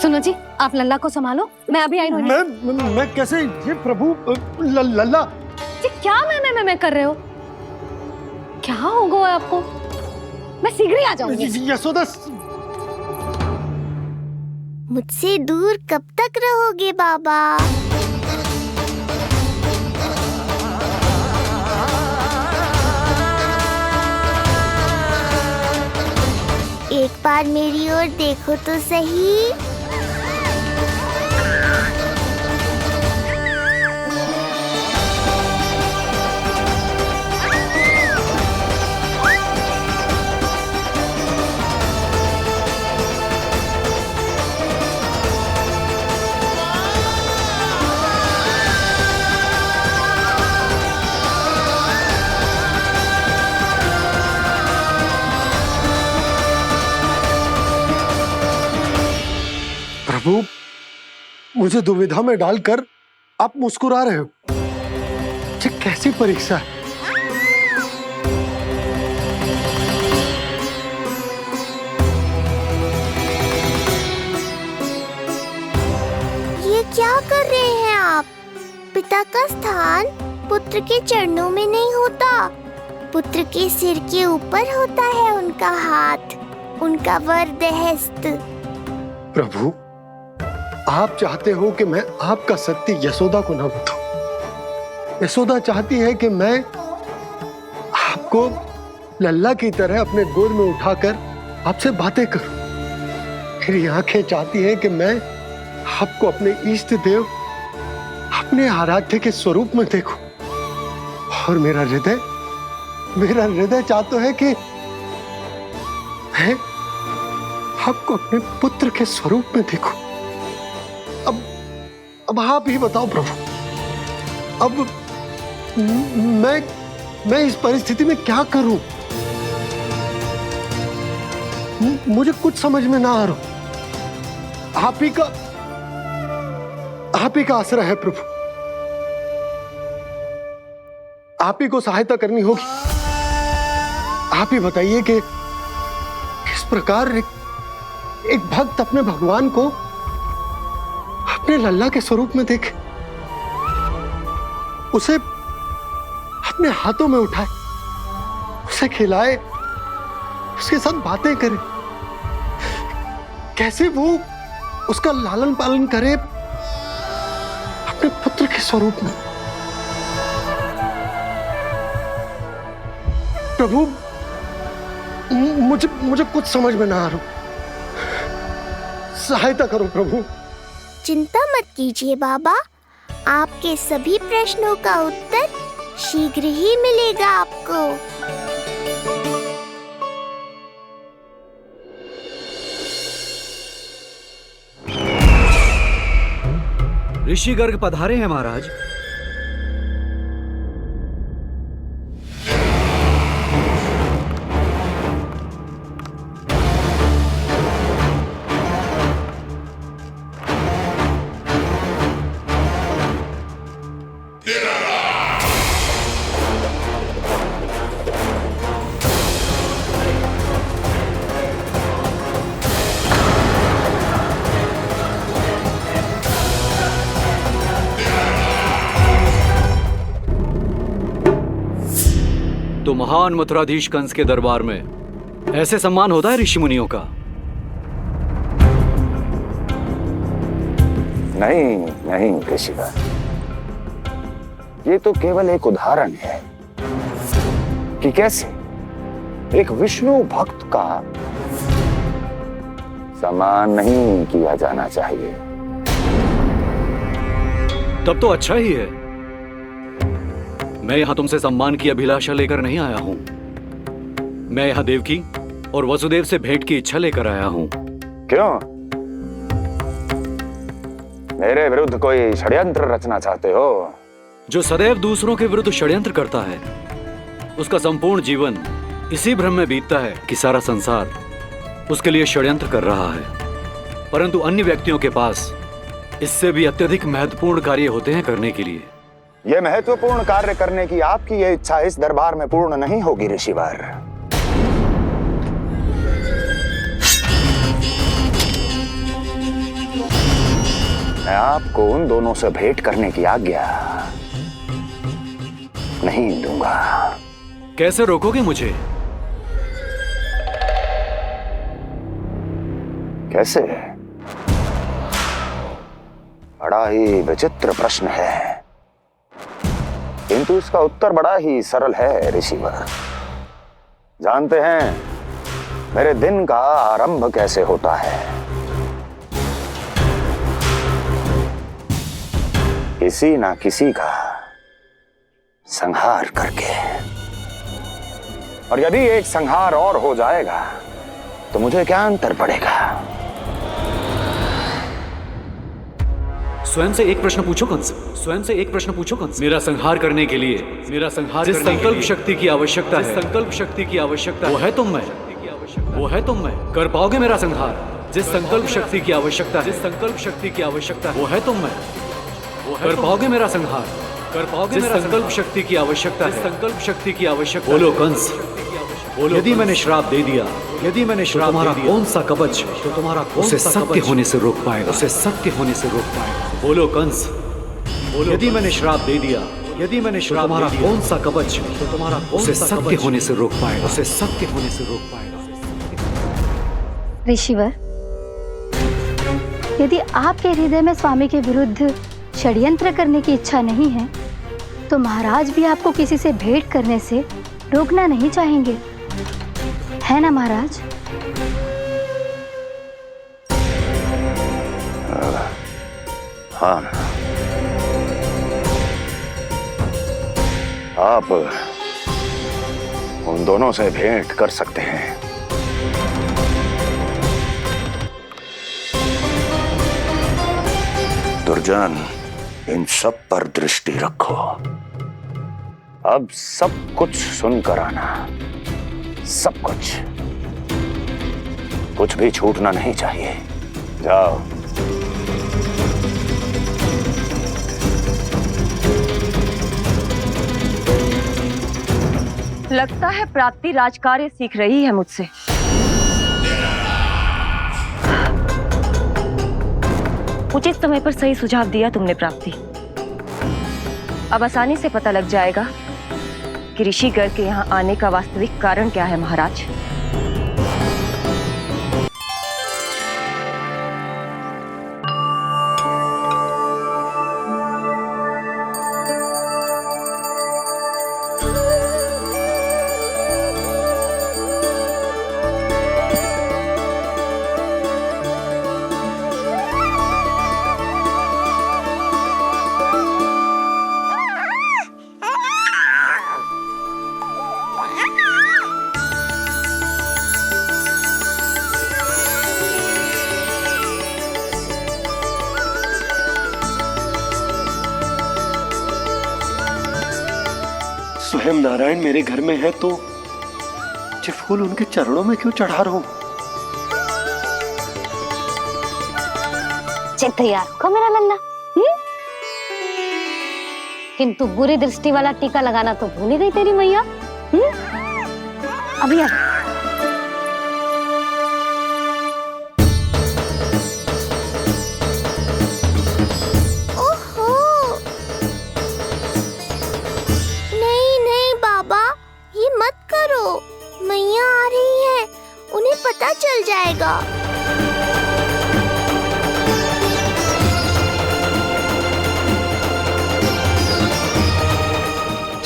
सुनो जी, आप लल्ला को संभालो, मैं अभी आई। मैं कैसे? ये प्रभु लल्ला जी, क्या मैं कर रहे हो? क्या हो गया आपको? मैं शीघ्र ही आ जाऊंगी। यशोदा, मुझसे दूर कब तक रहोगे बाबा? एक बार मेरी ओर देखो तो सही। प्रभु, मुझे दुविधा में डालकर आप मुस्कुरा रहे हो। ये कैसी परीक्षा है? ये क्या कर रहे हैं आप? पिता का स्थान पुत्र के चरणों में नहीं होता, पुत्र के सिर के ऊपर होता है उनका हाथ, उनका वरदहस्त। प्रभु, आप चाहते हो कि मैं आपका सत्य यशोदा को न बताऊं। यशोदा चाहती है कि मैं आपको लल्ला की तरह अपने गोद में उठाकर आपसे बातें करूं। मेरी आंखें चाहती हैं कि मैं आपको अपने इष्ट देव, अपने आराध्य के स्वरूप में देखूं। और मेरा हृदय चाहता है कि मैं आपको अपने पुत्र के स्वरूप में देखूं। अब आप ही बताओ प्रभु, अब मैं इस परिस्थिति में क्या करूं? मुझे कुछ समझ में ना आ रहा। आप ही का आश्रय है प्रभु, आप ही को सहायता करनी होगी। आप ही बताइए कि किस प्रकार एक भक्त अपने भगवान को अपने लल्ला के स्वरूप में देखे, उसे अपने हाथों में उठाए, उसे खिलाए, उसके साथ बातें करे, कैसे वो उसका लालन पालन करे अपने पुत्र के स्वरूप में। प्रभु, मुझे कुछ समझ में ना आ रहा। सहायता करो प्रभु। चिंता मत कीजिए बाबा, आपके सभी प्रश्नों का उत्तर शीघ्र ही मिलेगा आपको। ऋषि गर्ग पधारे हैं महाराज। तो महान मथुराधीश कंस के दरबार में ऐसे सम्मान होता है ऋषि मुनियों का? नहीं ऋषिवर, ये तो केवल एक उदाहरण है कि कैसे एक विष्णु भक्त का सम्मान नहीं किया जाना चाहिए। तब तो अच्छा ही है। मैं यहां तुमसे सम्मान की अभिलाषा लेकर नहीं आया हूं। मैं यहां देवकी और वसुदेव से भेंट की इच्छा लेकर आया हूं। क्यों? मेरे विरुद्ध कोई षड्यंत्र रचना चाहते हो? जो सदैव दूसरों के विरुद्ध षड्यंत्र करता है, उसका संपूर्ण जीवन इसी भ्रम में बीतता है कि सारा संसार उसके लिए षड्यंत्र कर रहा है। परंतु अन्य व्यक्तियों के पास इससे भी अत्यधिक महत्वपूर्ण कार्य होते हैं करने के लिए। यह महत्वपूर्ण कार्य करने की आपकी यह इच्छा इस दरबार में पूर्ण नहीं होगी ऋषिवर। मैं आपको उन दोनों से भेंट करने की आज्ञा नहीं दूंगा। कैसे रोकोगे मुझे? कैसे? बड़ा ही विचित्र प्रश्न है, किंतु इसका उत्तर बड़ा ही सरल है ऋषिवर। जानते हैं, मेरे दिन का आरंभ कैसे होता है। किसी ना किसी का संहार करके। और यदि एक संहार और हो जाएगा तो मुझे क्या अंतर पड़ेगा। स्वयं से एक प्रश्न पूछो कंस, स्वयं से एक प्रश्न पूछो कंस। मेरा संहार करने के लिए, मेरा संहार जिस संकल्प शक्ति की आवश्यकता है, संकल्प शक्ति की आवश्यकता वो है तुम में, वो है तुम में। कर पाओगे मेरा संहार? जिस संकल्प शक्ति की आवश्यकता है, जिस संकल्प शक्ति की आवश्यकता वो है तुम में, वो है। कर पाओगे मेरा संहार? कर पाओगे मेरा संकल्प शक्ति की आवश्यकता है, संकल्प शक्ति की आवश्यकता। बोलो कंस, बोलो। यदि मैंने श्राप दे दिया, यदि मैंने श्राप दे दिया, कौन सा कवच तो तुम्हारा उसे सत्य होने से रोक पाएगा, उसे सत्य होने से रोक पाएगा। बोलो कंस, बोलो। यदि मैंने श्राप दे दिया, यदि मैंने श्राप तुम्हारा कौन सा कवच तो तुम्हारा उसे सत्य होने से रोक पाएगा, उसे सत्य होने से रोक पाएगा। ऋषिवर, यदि आपके हृदय में स्वामी के विरुद्ध षड्यंत्र करने की इच्छा नहीं है तो महाराज भी आपको किसी से भेंट करने से रोकना नहीं चाहेंगे, है ना महाराज? हाँ, आप उन दोनों से भेंट कर सकते हैं। दुर्जन, इन सब पर दृष्टि रखो। अब सब कुछ सुनकर आना, सब कुछ भी छूटना नहीं चाहिए। जाओ। लगता है प्राप्ति राजकार्य सीख रही है मुझसे। उचित समय पर सही सुझाव दिया तुमने प्राप्ति। अब आसानी से पता लग जाएगा कि ऋषिगर के यहाँ आने का वास्तविक कारण क्या है महाराज। स्वयं नारायण मेरे घर में है तो ये फूल उनके चरणों में क्यों चढ़ा रहा हूं? तैयार हो मेरा लल्ला? किंतु बुरी दृष्टि वाला टीका लगाना तो भूल ही गई तेरी मैया। अभी आ। ओहो, नहीं बाबा, ये मत करो। मैया आ रही है, उन्हें पता चल जाएगा।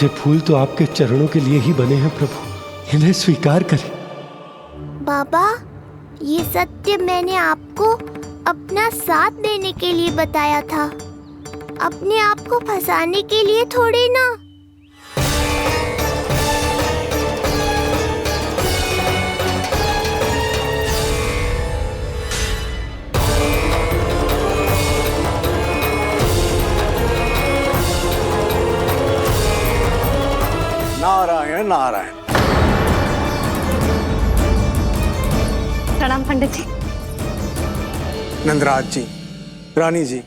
ये फूल तो आपके चरणों के लिए ही बने हैं प्रभु, इन्हें स्वीकार करें। बाबा, ये सत्य मैंने आपको अपना साथ देने के लिए बताया था, अपने आप को फंसाने के लिए थोड़ी ना। नारायण नारायण। प्रणाम पंडित जी। नंदराज जी, रानी जी,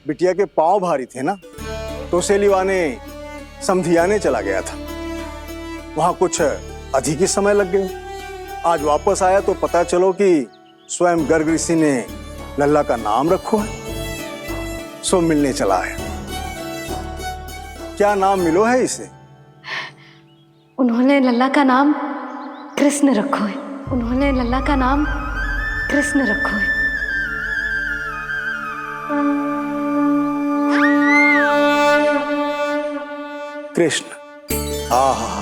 बिटिया के पांव भारी थे ना, तो सेलिवाने समधियाने चला गया था, वहां कुछ अधिक ही समय लग गए। आज वापस आया तो पता चलो कि स्वयं गर्ग ऋषि ने लल्ला का नाम रखो है, सो मिलने चला है। क्या नाम मिलो है इसे? उन्होंने लल्ला का नाम कृष्ण रखो है, उन्होंने लल्ला का नाम कृष्ण रखो है। कृष्ण, आहा,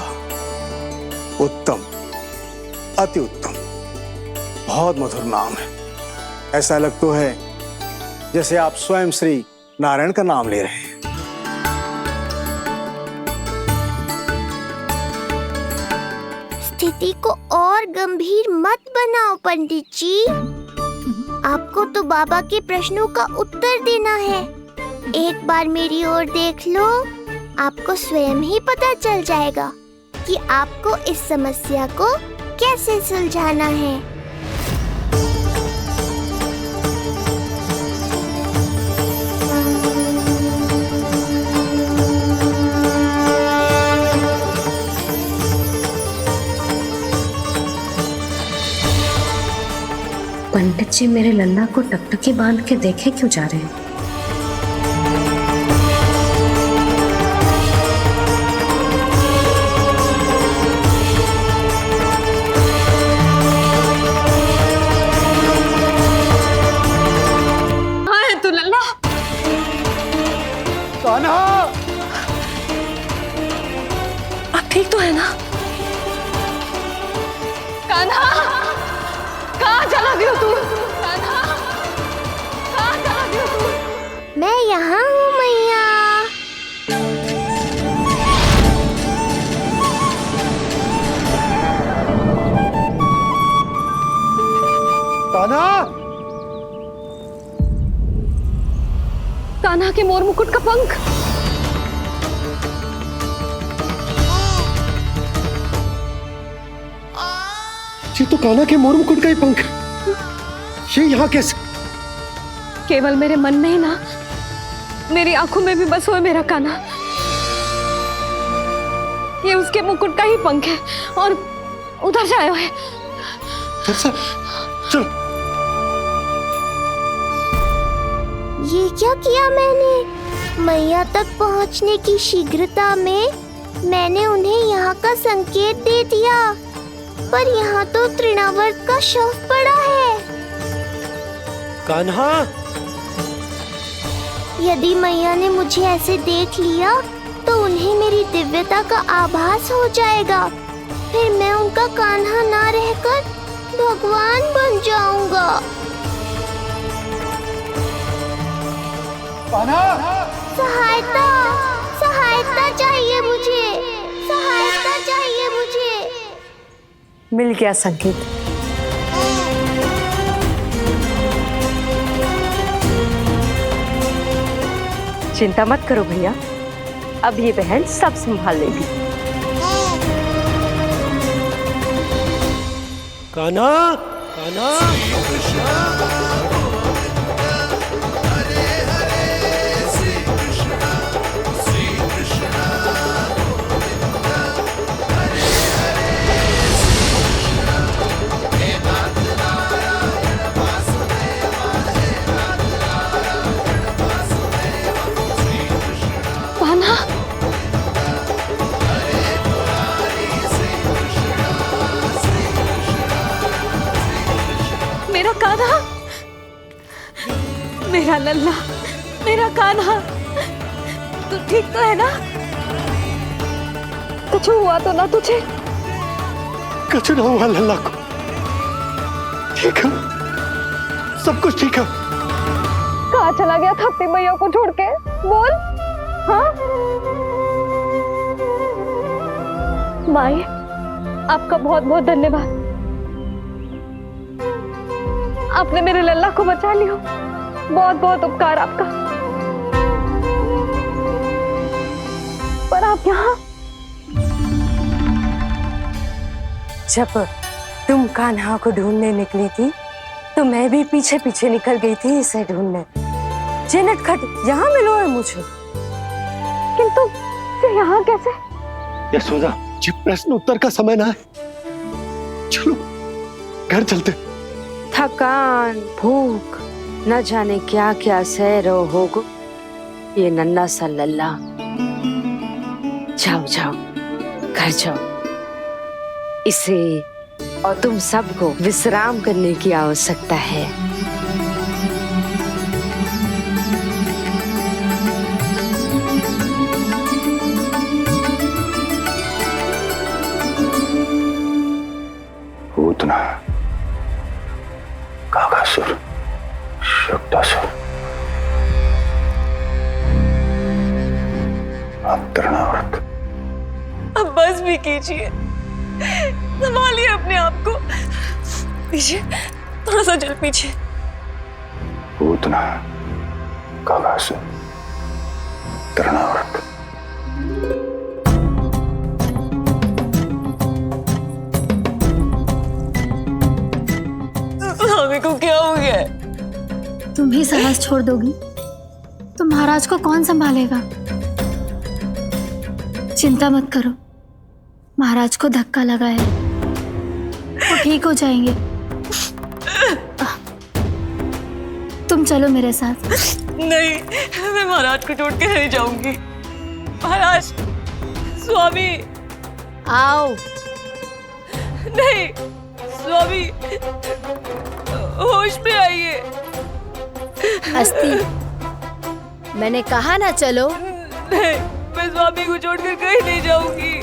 उत्तम, अति उत्तम। बहुत मधुर नाम है। ऐसा लग तो है जैसे आप स्वयं श्री नारायण का नाम ले रहे हैं। स्थिति को और गंभीर मत बनाओ पंडित जी। आपको तो बाबा के प्रश्नों का उत्तर देना है। एक बार मेरी ओर देख लो, आपको स्वयं ही पता चल जाएगा कि आपको इस समस्या को कैसे सुलझाना है। पंडित जी मेरे लल्ला को टकटकी बांध के देखे क्यों जा रहे हैं? कहाँ है तू लल्ला? कान्हा! आप ठीक तो है ना? कान्हा, कहाँ चला गया तू? कान्हा, कहाँ चला गया तू? मैं यहाँ हूँ मैया। कान्हा! कान्हा के मोर मुकुट का पंख। ये तो कान्हा के मोर मुकुट का ही पंख है। ये यहाँ कैसे? केवल मेरे मन में ही ना, मेरी आंखों में भी बस हुए मेरा कान्हा। ये उसके मुकुट का ही पंख है और उधर से आया है। चलो। ये क्या किया मैंने? मैया तक पहुँचने की शीघ्रता में मैंने उन्हें यहाँ का संकेत दे दिया, पर यहाँ तो तृणावर्त का शव पड़ा है। कान्हा! यदि मैया ने मुझे ऐसे देख लिया तो उन्हें मेरी दिव्यता का आभास हो जाएगा। फिर मैं उनका कान्हा ना रहकर भगवान बन जाऊंगा। सहायता, सहायता चाहिए मुझे, सहायता चाहिए मुझे। मिल गया संकेत। चिंता मत करो भैया, अब ये बहन सब संभाल लेगी। कान्हा! कान्हा! कान्हा, मेरा कान्हा, मेरा लल्ला, मेरा कान्हा, तू ठीक तो है ना? कुछ हुआ तो ना तुझे? कुछ ना हुआ लल्ला को। ठीक है, सब कुछ ठीक है। कहाँ चला गया था अपनी मैया को छोड़ के? बोल। हाँ माई, आपका बहुत बहुत धन्यवाद। आपने मेरे लल्ला को बचा लिया। बहुत बहुत उपकार आपका। पर आप यहाँ? जब तुम कान्हा को ढूंढने निकली थी तो मैं भी पीछे पीछे निकल गई थी इसे ढूंढने। जे नटखट यहाँ मिलो है मुझे। किंतु ये यहाँ कैसे? यशोदा, ये प्रश्न उत्तर का समय ना है। चलो घर चलते। थकान, भूख, न जाने क्या क्या सह रहो होगो ये नन्ना सा लल्ला। जाओ जाओ, घर जाओ। इसे और तुम सबको विश्राम करने की आवश्यकता है। पूतना, तृणावर्त। अब बस भी कीजिए, संभालिए अपने आप को। पीछे, थोड़ा सा चल पीछे। पूतना कागास तृणावर्त। स्वामी को क्या हो गया है? तुम भी साहस छोड़ दोगी तो महाराज को कौन संभालेगा? चिंता मत करो, महाराज को धक्का लगा है, वो ठीक हो जाएंगे। तुम चलो मेरे साथ। नहीं, मैं महाराज को छोड़ के नहीं जाऊंगी। महाराज, स्वामी, आओ। नहीं, स्वामी, होश में आइए। अस्ति, मैंने कहा ना चलो। नहीं, मैं स्वामी को छोड़कर कहीं नहीं जाऊंगी।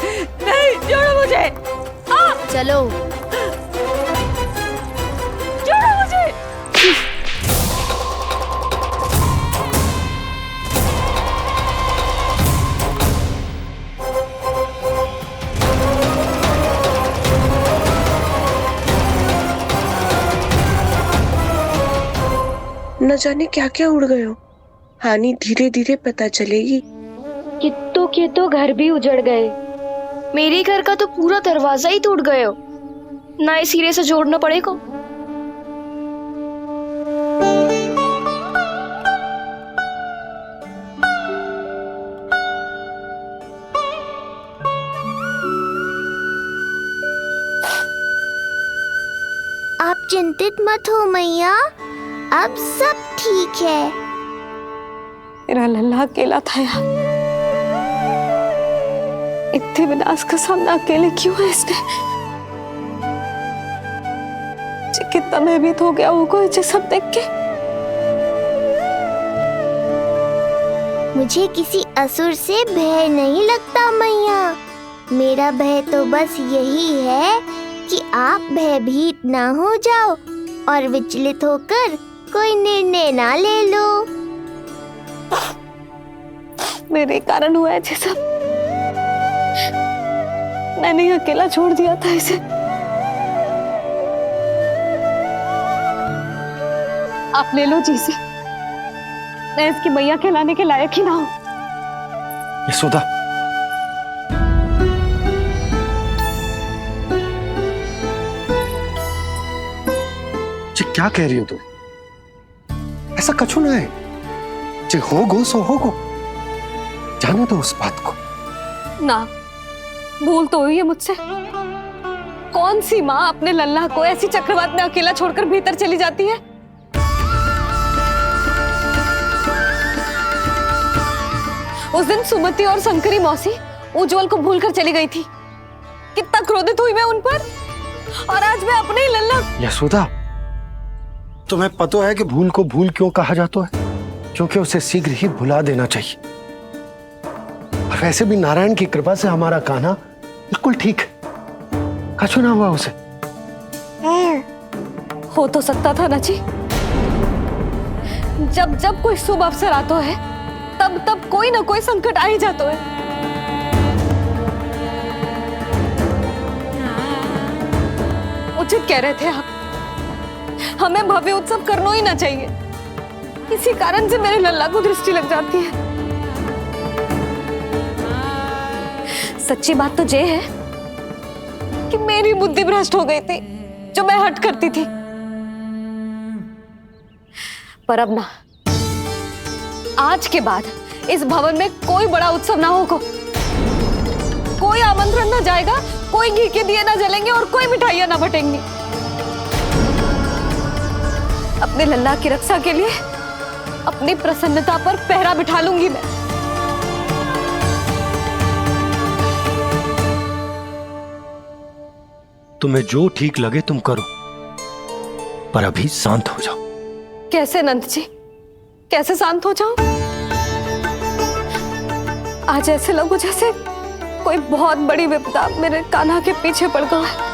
नहीं, छोड़ो मुझे। चलो, छोड़ो मुझे। न जाने क्या क्या उड़ गए हो। हानि धीरे धीरे पता चलेगी। कित्तों के तो घर भी उजड़ गए, मेरे घर का तो पूरा दरवाजा ही टूट गए हो। ना इस हीरे से जोड़ना पड़ेगा। आप चिंतित मत हो मैया, अब सब ठीक है। मेरा लल्ला अकेला था यार। इतने विनाश का सामना अकेले क्यों है इसने? कितना भयभीत हो गया होगा इसे सब देख के। मुझे किसी असुर से भय नहीं लगता मैया। मेरा भय तो बस यही है कि आप भयभीत ना हो जाओ और विचलित होकर कोई निर्णय ना ले लो। मेरे कारण हुआ है ये सब। मैंने अकेला छोड़ दिया था इसे। आप ले लो जी से। मैं इसकी मैया कहलाने के लायक ही ना हूं। यशोदा, क्या कह रही हो तुम? ऐसा कछु ना है। जे होगो सो होगो, जाने दो उस बात को। ना, भूल तो हुई है मुझसे। कौन सी माँ अपने लल्ला को ऐसी चक्रवात में अकेला छोड़कर भीतर चली जाती है? उस दिन सुमति और शंकरी मौसी उज्जवल को भूलकर चली गई थी। कितना क्रोधित हुई मैं उन पर, और आज मैं अपने ही लल्ला। यशोदा, तुम्हें पता है कि भूल को भूल क्यों कहा जाता है? क्योंकि उसे शीघ्र ही भुला देना चाहिए। और वैसे भी नारायण की कृपा से हमारा कान्हा बिल्कुल ठीक है, कछु ना हुआ उसे। हो तो सकता था ना जी। जब जब कोई शुभ अवसर आता है तब तब कोई ना कोई संकट आ ही जाता है। उचित कह रहे थे आप, हमें भव्य उत्सव करना ही ना चाहिए। इसी कारण से मेरे लल्ला को दृष्टि लग जाती है। सच्ची बात तो ये है कि मेरी बुद्धि भ्रष्ट हो गई थी, जो मैं हट करती थी। पर अब ना, आज के बाद इस भवन में कोई बड़ा उत्सव ना होगा। कोई आमंत्रण ना जाएगा, कोई घी के दिए ना जलेंगे और कोई मिठाइयां ना बटेंगी। अपने लल्ला की रक्षा के लिए अपनी प्रसन्नता पर पहरा बिठा लूंगी मैं। तुम्हें जो ठीक लगे तुम करो, पर अभी शांत हो जाओ। कैसे नंद जी, कैसे शांत हो जाऊं? आज ऐसे लगो जैसे कोई बहुत बड़ी विपदा मेरे कान्हा के पीछे पड़ गया है।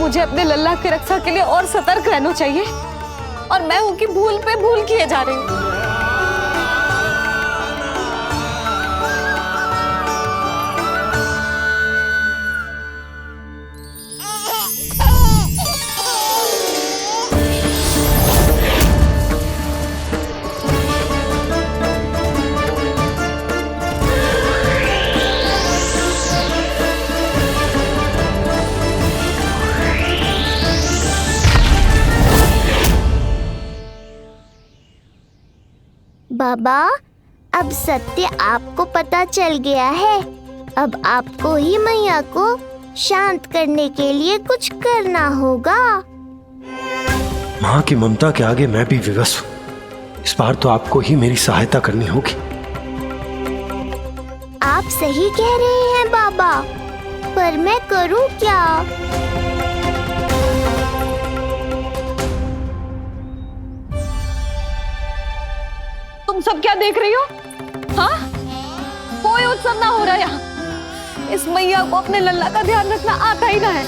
मुझे अपने लल्ला की रक्षा के लिए और सतर्क रहना चाहिए, और मैं हूं कि भूल पे भूल किए जा रही हूं। बाबा, अब सत्य आपको पता चल गया है। अब आपको ही मैया को शांत करने के लिए कुछ करना होगा। माँ की ममता के आगे मैं भी विवश हूँ। इस बार तो आपको ही मेरी सहायता करनी होगी। आप सही कह रहे हैं बाबा, पर मैं करूं क्या? तुम सब क्या देख रही हो? हाँ, कोई उत्सव ना हो रहा यहाँ। इस मैया को अपने लल्ला का ध्यान रखना आता ही ना है।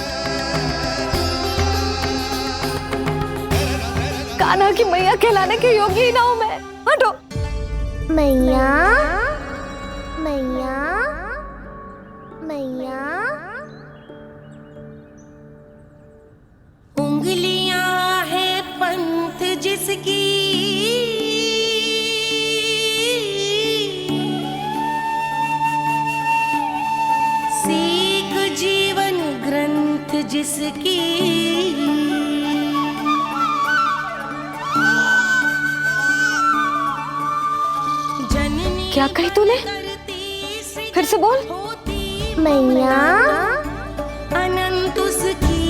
कान्हा की मैया कहलाने के योग्य ही ना हूं मैं। हटो। मैया, मैया, मैया। उंगलियां है पंथ जिसकी, सीख जीवन ग्रंथ जिसकी, क्या कही तूने? फिर से बोल। मैया, अनंत उसकी,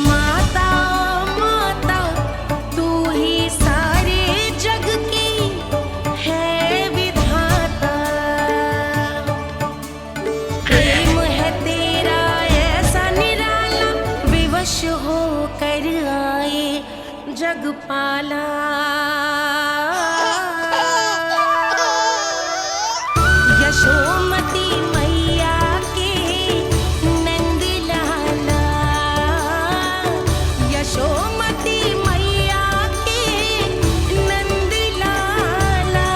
माता माता तू ही सारे जग की है विधाता। प्रेम है तेरा ऐसा निराला, विवश होकर आए जग पाला। यशोमती मैया के नंद लाला, यशोमती मैया के नंद लाला,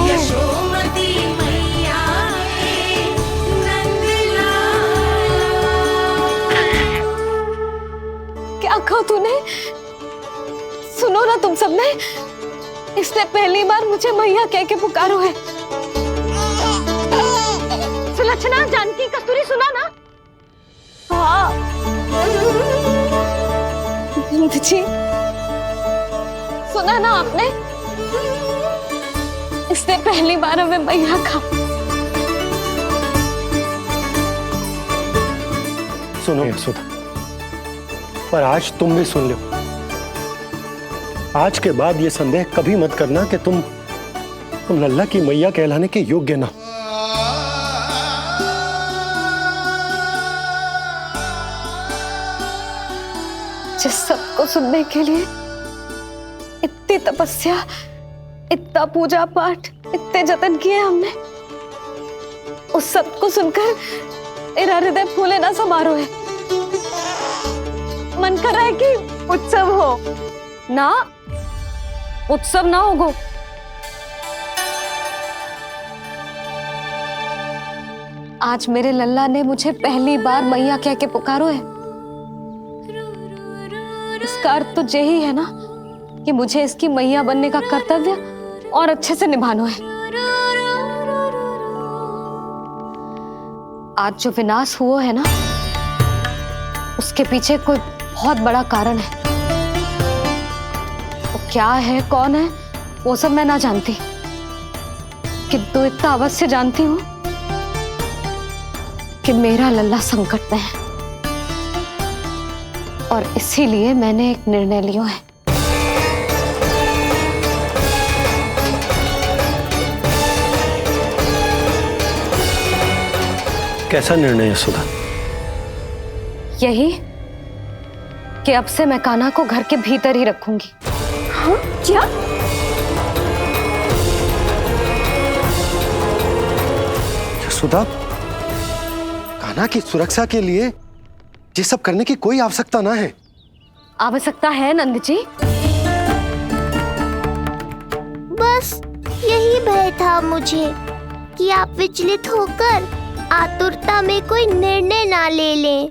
यशोमती मैया के नंद लाला। क्या कहा तूने? सुनो ना तुम सबने, इसने पहली बार मुझे मैया कह के पुकारो है। सुलक्षणा, जानकी, कस्तूरी, सुना ना? हाँ जी, सुना ना आपने? इसने पहली बार हमें मैया कहा। सुनो सुधा, पर आज तुम भी सुन लो। आज के बाद ये संदेह कभी मत करना कि तुम लल्ला की मैया कहलाने के योग्य ना। जिस सबको सुनने के लिए इतनी तपस्या, इतना पूजा पाठ, इतने जतन किए हमने, उस सब को सुनकर मेरा हृदय फूले ना समारोह है। मन कर रहा है कि उत्सव हो ना, उत्सव ना होगो। आज मेरे लल्ला ने मुझे पहली बार मैया कह के पुकारो है। इसका अर्थ तो यही है ना कि मुझे इसकी मैया बनने का कर्तव्य और अच्छे से निभाना है। आज जो विनाश हुआ है ना, उसके पीछे कोई बहुत बड़ा कारण है। वो क्या है, कौन है, वो सब मैं ना जानती, किंतु इतना अवश्य जानती हूँ कि मेरा लल्ला संकट में है, और इसीलिए मैंने एक निर्णय लिया है। कैसा निर्णय है सुधा? यही कि अब से मैं कान्हा को घर के भीतर ही रखूंगी। हाँ? क्या? सुधा, कान्हा की सुरक्षा के लिए ये सब करने की कोई आवश्यकता ना है। आवश्यकता है नंद जी। बस यही भय था मुझे कि आप विचलित होकर आतुरता में कोई निर्णय ना ले लें।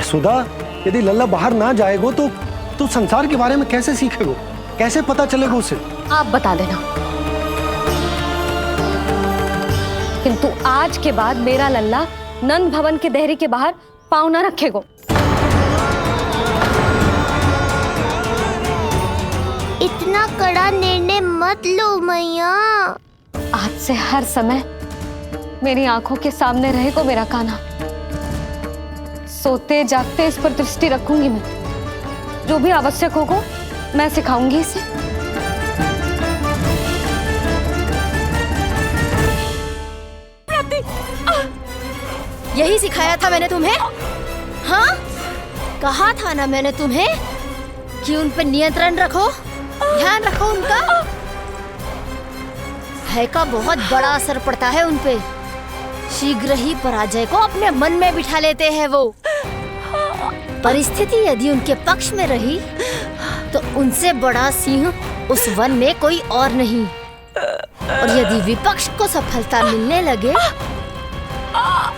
सुधा, यदि लल्ला बाहर ना जाएगो तो संसार के बारे में कैसे सीखेगो, कैसे पता चलेगा उसे? आप बता देना। किंतु आज के बाद मेरा लल्ला नंद भवन के देहरी के बाहर पाँव न रखेगो। इतना कड़ा निर्णय मत लो मैया। आज से हर समय मेरी आंखों के सामने रहेगा मेरा कान्हा। सोते जागते इस पर दृष्टि रखूंगी मैं। जो भी आवश्यक होगा मैं सिखाऊंगी इसे। यही सिखाया था मैंने तुम्हें, हाँ? कहा था ना मैंने तुम्हें कि उन पर नियंत्रण रखो, ध्यान रखो उनका। भय का बहुत बड़ा असर पड़ता है उन पे। शीघ्र ही पराजय को अपने मन में बिठा लेते हैं वो। परिस्थिति यदि उनके पक्ष में रही तो उनसे बड़ा सिंह उस वन में कोई और नहीं। और यदि विपक्ष को सफलता मिलने लगे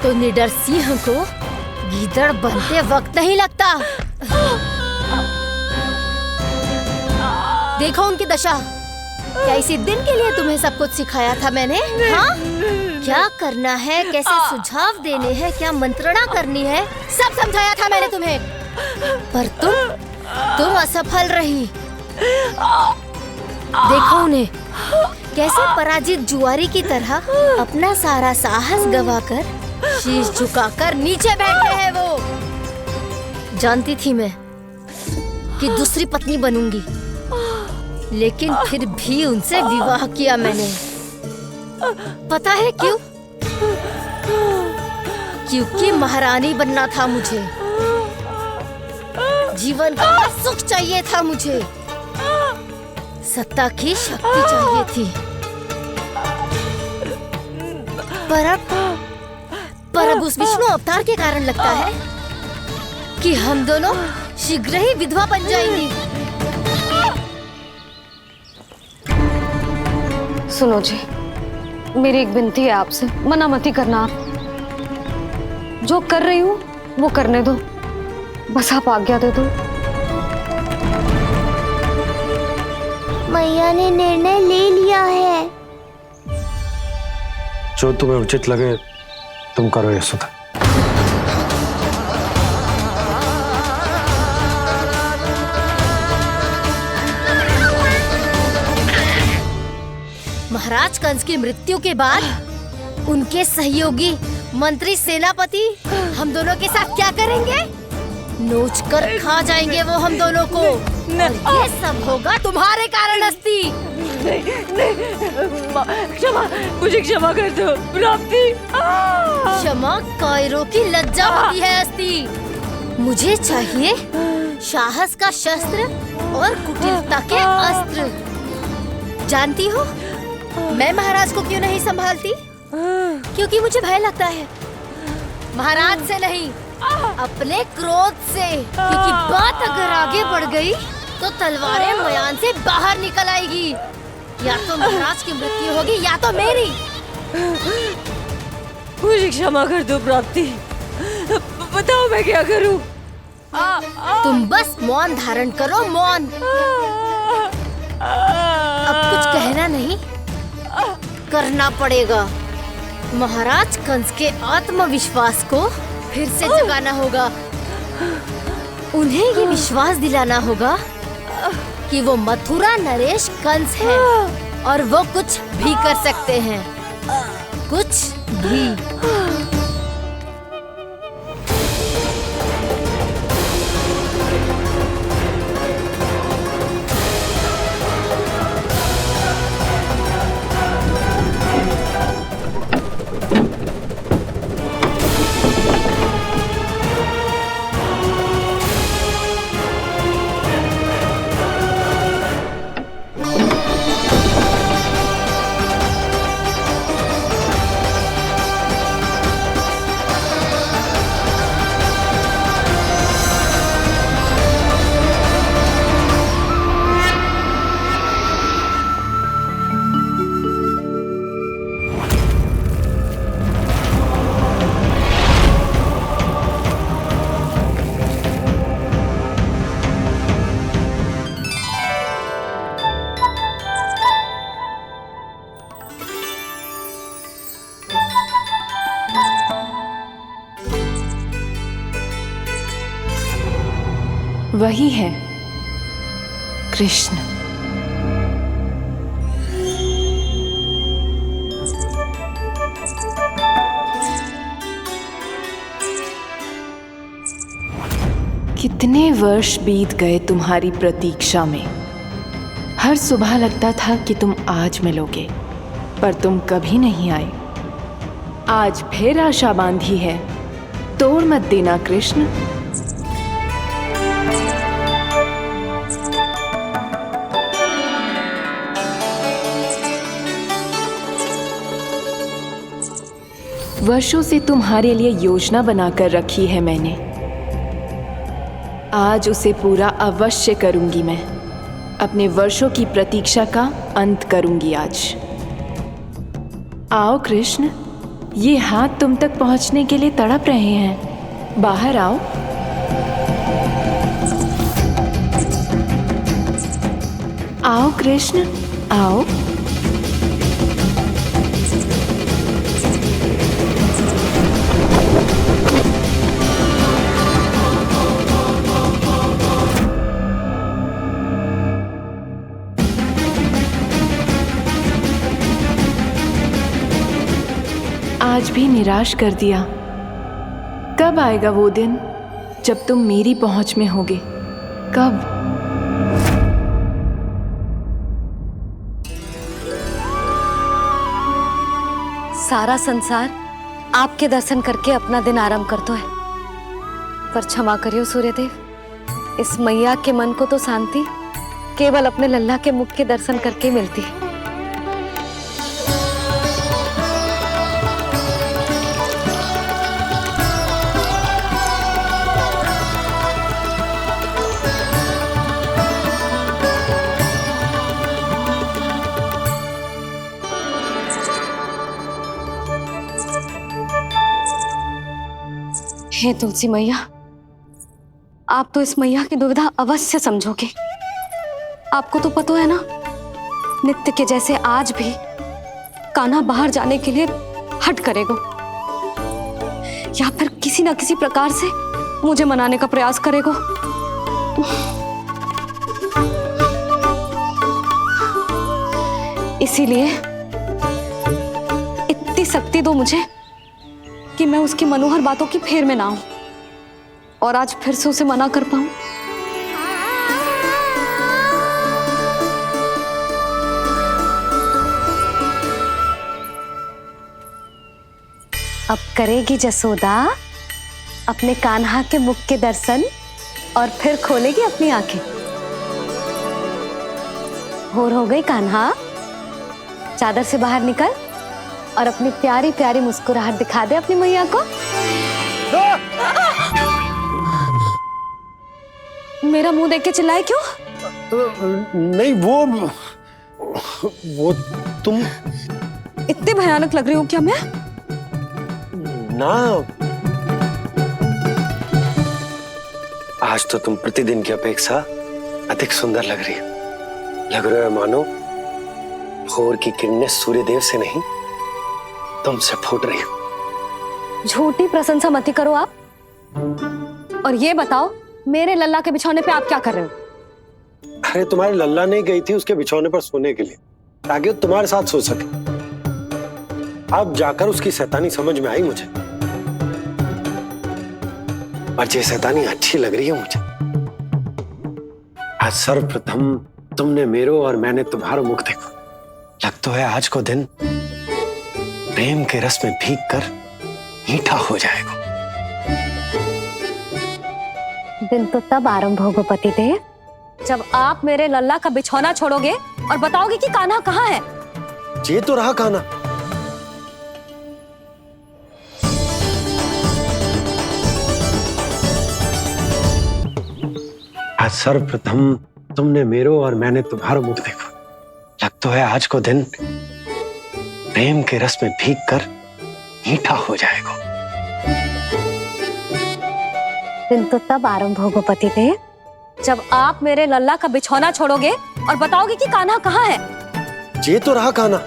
तो निडर सिंह को गीदड़ बनते वक्त नहीं लगता। देखो उनकी दशा। क्या इसी दिन के लिए तुम्हें सब कुछ सिखाया था मैंने, हाँ? क्या करना है, कैसे सुझाव देने हैं, क्या मंत्रणा करनी है, सब समझाया था मैंने तुम्हें। पर तुम असफल रही। देखो उन्हें कैसे पराजित जुआरी की तरह अपना सारा साहस गवाकर शीश झुकाकर नीचे बैठे हैं वो। जानती थी मैं कि दूसरी पत्नी बनूंगी, लेकिन फिर भी उनसे विवाह किया मैंने। पता है क्यों? क्योंकि महारानी बनना था मुझे। जीवन का सुख चाहिए था मुझे। सत्ता की शक्ति चाहिए थी। पर अब उस विष्णु अवतार के कारण लगता है कि हम दोनों शीघ्र ही विधवा बन जाएंगी। सुनो जी, मेरी एक विनती है आपसे, मना मत ही करना। आप जो कर रही हूँ वो करने दो, बस आप आज्ञा दे दो। मैया ने निर्णय ले लिया है। जो तुम्हें उचित लगे तुम करो यशोदा। महाराज कंस की मृत्यु के बाद उनके सहयोगी मंत्री सेनापति हम दोनों के साथ क्या करेंगे? नोच कर खा जाएंगे वो हम दोनों को। और ये सब होगा तुम्हारे कारण अस्ति। क्षमा, मुझे क्षमा कर दो प्राप्ति। क्षमा कायरों की लज्जा होती है अस्ति। मुझे चाहिए साहस का शस्त्र और कुटिलता के अस्त्र। जानती हो मैं महाराज को क्यों नहीं संभालती? क्योंकि मुझे भय लगता है। महाराज से नहीं, अपने क्रोध से। क्योंकि बात अगर आगे बढ़ गई तो तलवारें मयान से बाहर निकल आएगी। या तो महाराज की मृत्यु होगी या तो मेरी। मुझे क्षमा कर दो प्राप्ति। बताओ मैं क्या करूं? तुम बस मौन धारण करो, मौन। अब कुछ कहना नहीं, करना पड़ेगा। महाराज कंस के आत्मविश्वास को फिर से जगाना होगा। उन्हें ये विश्वास दिलाना होगा कि वो मथुरा नरेश कंस है और वो कुछ भी कर सकते हैं, कुछ भी। वही है कृष्ण। कितने वर्ष बीत गए तुम्हारी प्रतीक्षा में। हर सुबह लगता था कि तुम आज मिलोगे, पर तुम कभी नहीं आए। आज फिर आशा बांधी है, तोड़ मत देना कृष्ण। वर्षों से तुम्हारे लिए योजना बनाकर रखी है मैंने। आज उसे पूरा अवश्य करूंगी मैं। अपने वर्षों की प्रतीक्षा का अंत करूंगी आज। आओ कृष्ण, ये हाथ तुम तक पहुंचने के लिए तड़प रहे हैं। बाहर आओ। आओ कृष्ण, आओ। आज भी निराश कर दिया। कब आएगा वो दिन जब तुम मेरी पहुंच में होगे? कब? सारा संसार आपके दर्शन करके अपना दिन आराम करता है, पर क्षमा करियो सूर्यदेव, इस मैया के मन को तो शांति केवल अपने लल्ला के मुख के दर्शन करके मिलती है। हे तुलसी मैया, आप तो इस मैया की दुविधा अवश्य समझोगे। आपको तो पता है ना, नित्य के जैसे आज भी कान्हा बाहर जाने के लिए हट करेगा, या फिर किसी न किसी प्रकार से मुझे मनाने का प्रयास करेगा। इसीलिए इतनी शक्ति दो मुझे कि मैं उसकी मनोहर बातों की फेर में ना आऊं और आज फिर से उसे मना कर पाऊं। अब करेगी जसोदा अपने कान्हा के मुख के दर्शन और फिर खोलेगी अपनी आंखें। भोर हो गई कान्हा, चादर से बाहर निकल और अपनी प्यारी प्यारी मुस्कुराहट दिखा दे अपनी मैया को। मेरा मुंह देख के चिल्लाए क्यों? नहीं, वो तुम इतने भयानक लग रही हो क्या मैं? ना, आज तो तुम प्रतिदिन की अपेक्षा अधिक सुंदर लग रही हो। लग रहा है मानो भोर की किरणें सूर्यदेव से नहीं, तुमसे फूट रही हो। झूठी प्रशंसा मत करो आप। और ये बताओ, मेरे लल्ला के बिछौने पे आप क्या कर रहे हो? अरे तुम्हारे लल्ला नहीं गई थी उसके बिछौने पर सोने के लिए, ताकि वो तुम्हारे साथ सो सके। अब जाकर उसकी शैतानी समझ में आई मुझे, और ये शैतानी अच्छी लग रही है मुझे। आज सर्वप्रथम तुमने मेरो और मैंने तुम्हारा मुख देखा। लग तो है आज को दिन प्रेम के रस में भीग कर मीठा हो जाएगा। दिन तो तब आरंभ होगा पतिदेव, जब आप मेरे लल्ला का बिछौना छोड़ोगे और बताओगे कि कान्हा कहाँ है। ये तो रहा कान्हा। आज सर्वप्रथम तुमने मेरो और मैंने तुम्हारा मुख देखा। लग तो है आज को दिन प्रेम के रस में भीग कर मीठा हो जाएगा। दिन तो तब आरंभ होगा पतिदेव, जब आप मेरे लल्ला का बिछौना छोड़ोगे और बताओगे कि कान्हा कहाँ है। ये तो रहा कान्हा।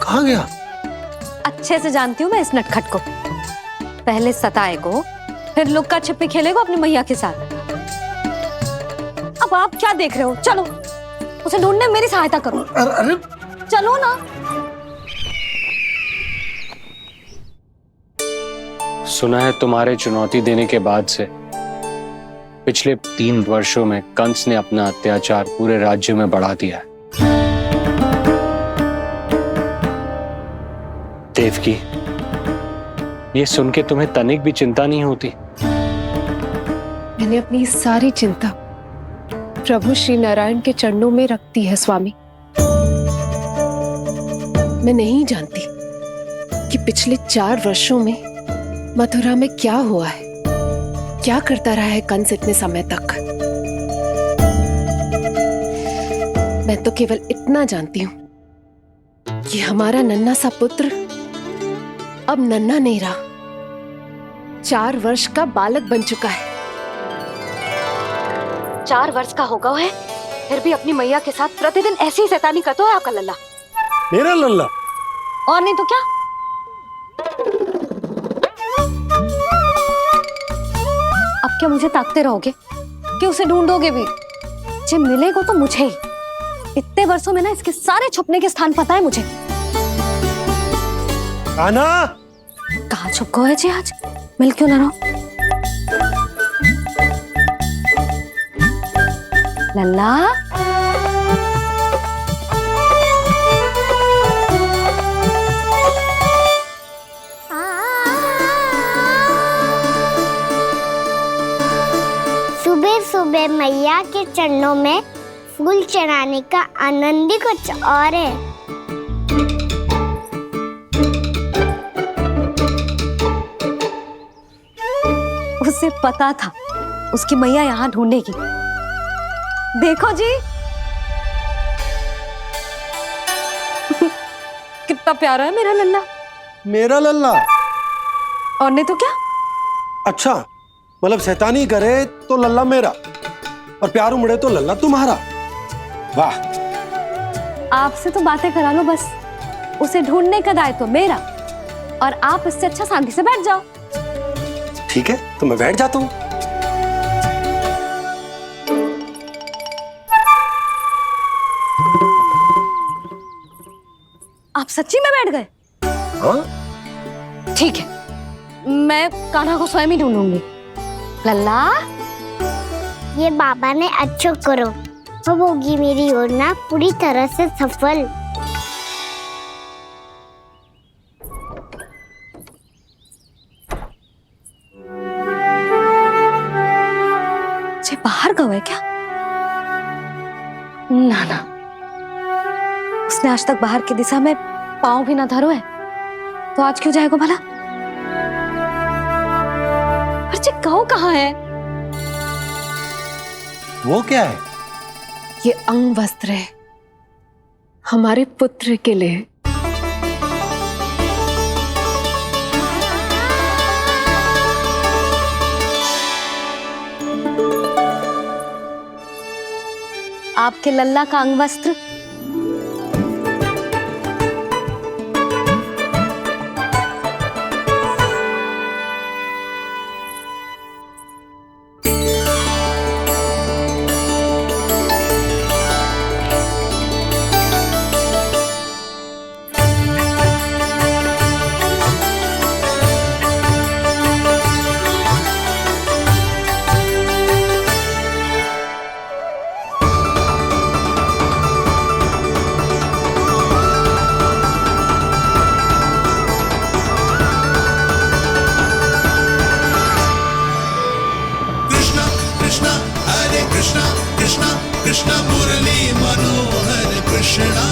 कहाँ गया? अच्छे से जानती हूँ मैं इस नटखट को। पहले सताएगो, फिर लुक्का छिपी खेलेगो अपनी मैया के साथ। अब आप क्या देख रहे हो? चलो उसे ढूंढने में मेरी सहायता करो। अरे चलो ना। सुना है तुम्हारे चुनौती देने के बाद से पिछले 3 वर्षों में कंस ने अपना अत्याचार पूरे राज्य में बढ़ा दिया है। देवकी, ये सुन के तुम्हें तनिक भी चिंता नहीं होती? मैंने अपनी सारी चिंता प्रभु श्री नारायण के चरणों में रख दी है स्वामी। मैं नहीं जानती कि पिछले 4 वर्षों में मथुरा में क्या हुआ है, क्या करता रहा है कंस इतने समय तक। मैं तो केवल इतना जानती हूं कि हमारा नन्हा सा पुत्र अब नन्हा नहीं रहा, 4 वर्ष का बालक बन चुका है। 4 वर्ष का होगा है, फिर भी अपनी मैया के साथ प्रतिदिन ऐसी ही शैतानी करता है आपका लल्ला। मेरा लल्ला? और नहीं तो क्या। अब क्या मुझे ताकते रहोगे कि उसे ढूंढोगे भी? जब मिलेगा तो मुझे ही। इतने वर्षों में ना इसके सारे छुपने के स्थान पता है मुझे। कान्हा, कहाँ छुप गए जी आज? मिल क्यों ना रहो? लल्ला, सुबह सुबह मैया के चरणों में फूल चढ़ाने का आनंद ही कुछ और है। उसे पता था उसकी मैया यहाँ ढूंढेगी। देखो जी कितना प्यारा है मेरा लल्ला। मेरा लल्ला? और नहीं तो क्या। अच्छा, मतलब शैतानी करे तो लल्ला मेरा और प्यार उमड़े तो लल्ला तुम्हारा। वाह। आपसे तो बातें करा लो बस, उसे ढूंढने का दायित्व मेरा, और आप इससे अच्छा शांति से बैठ जाओ। ठीक है, तो मैं बैठ जाता हूँ। आप सच्ची में बैठ गए? हाँ? ठीक है, मैं कान्हा को स्वयं ही ढूंढूंगी। लल्ला, ये बाबा ने अच्छा करो, अब होगी मेरी योजना पूरी तरह से सफल। जे बाहर गए क्या? ना ना, उसने आज तक बाहर की दिशा में पांव भी ना धरो है, तो आज क्यों जाएगा भला? पर जे कहो कहाँ है? वो क्या है? ये अंग वस्त्र है हमारे पुत्र के लिए। आपके लल्ला का अंग वस्त्र कृष्ण कृष्ण मुरली मनोहर कृष्णा।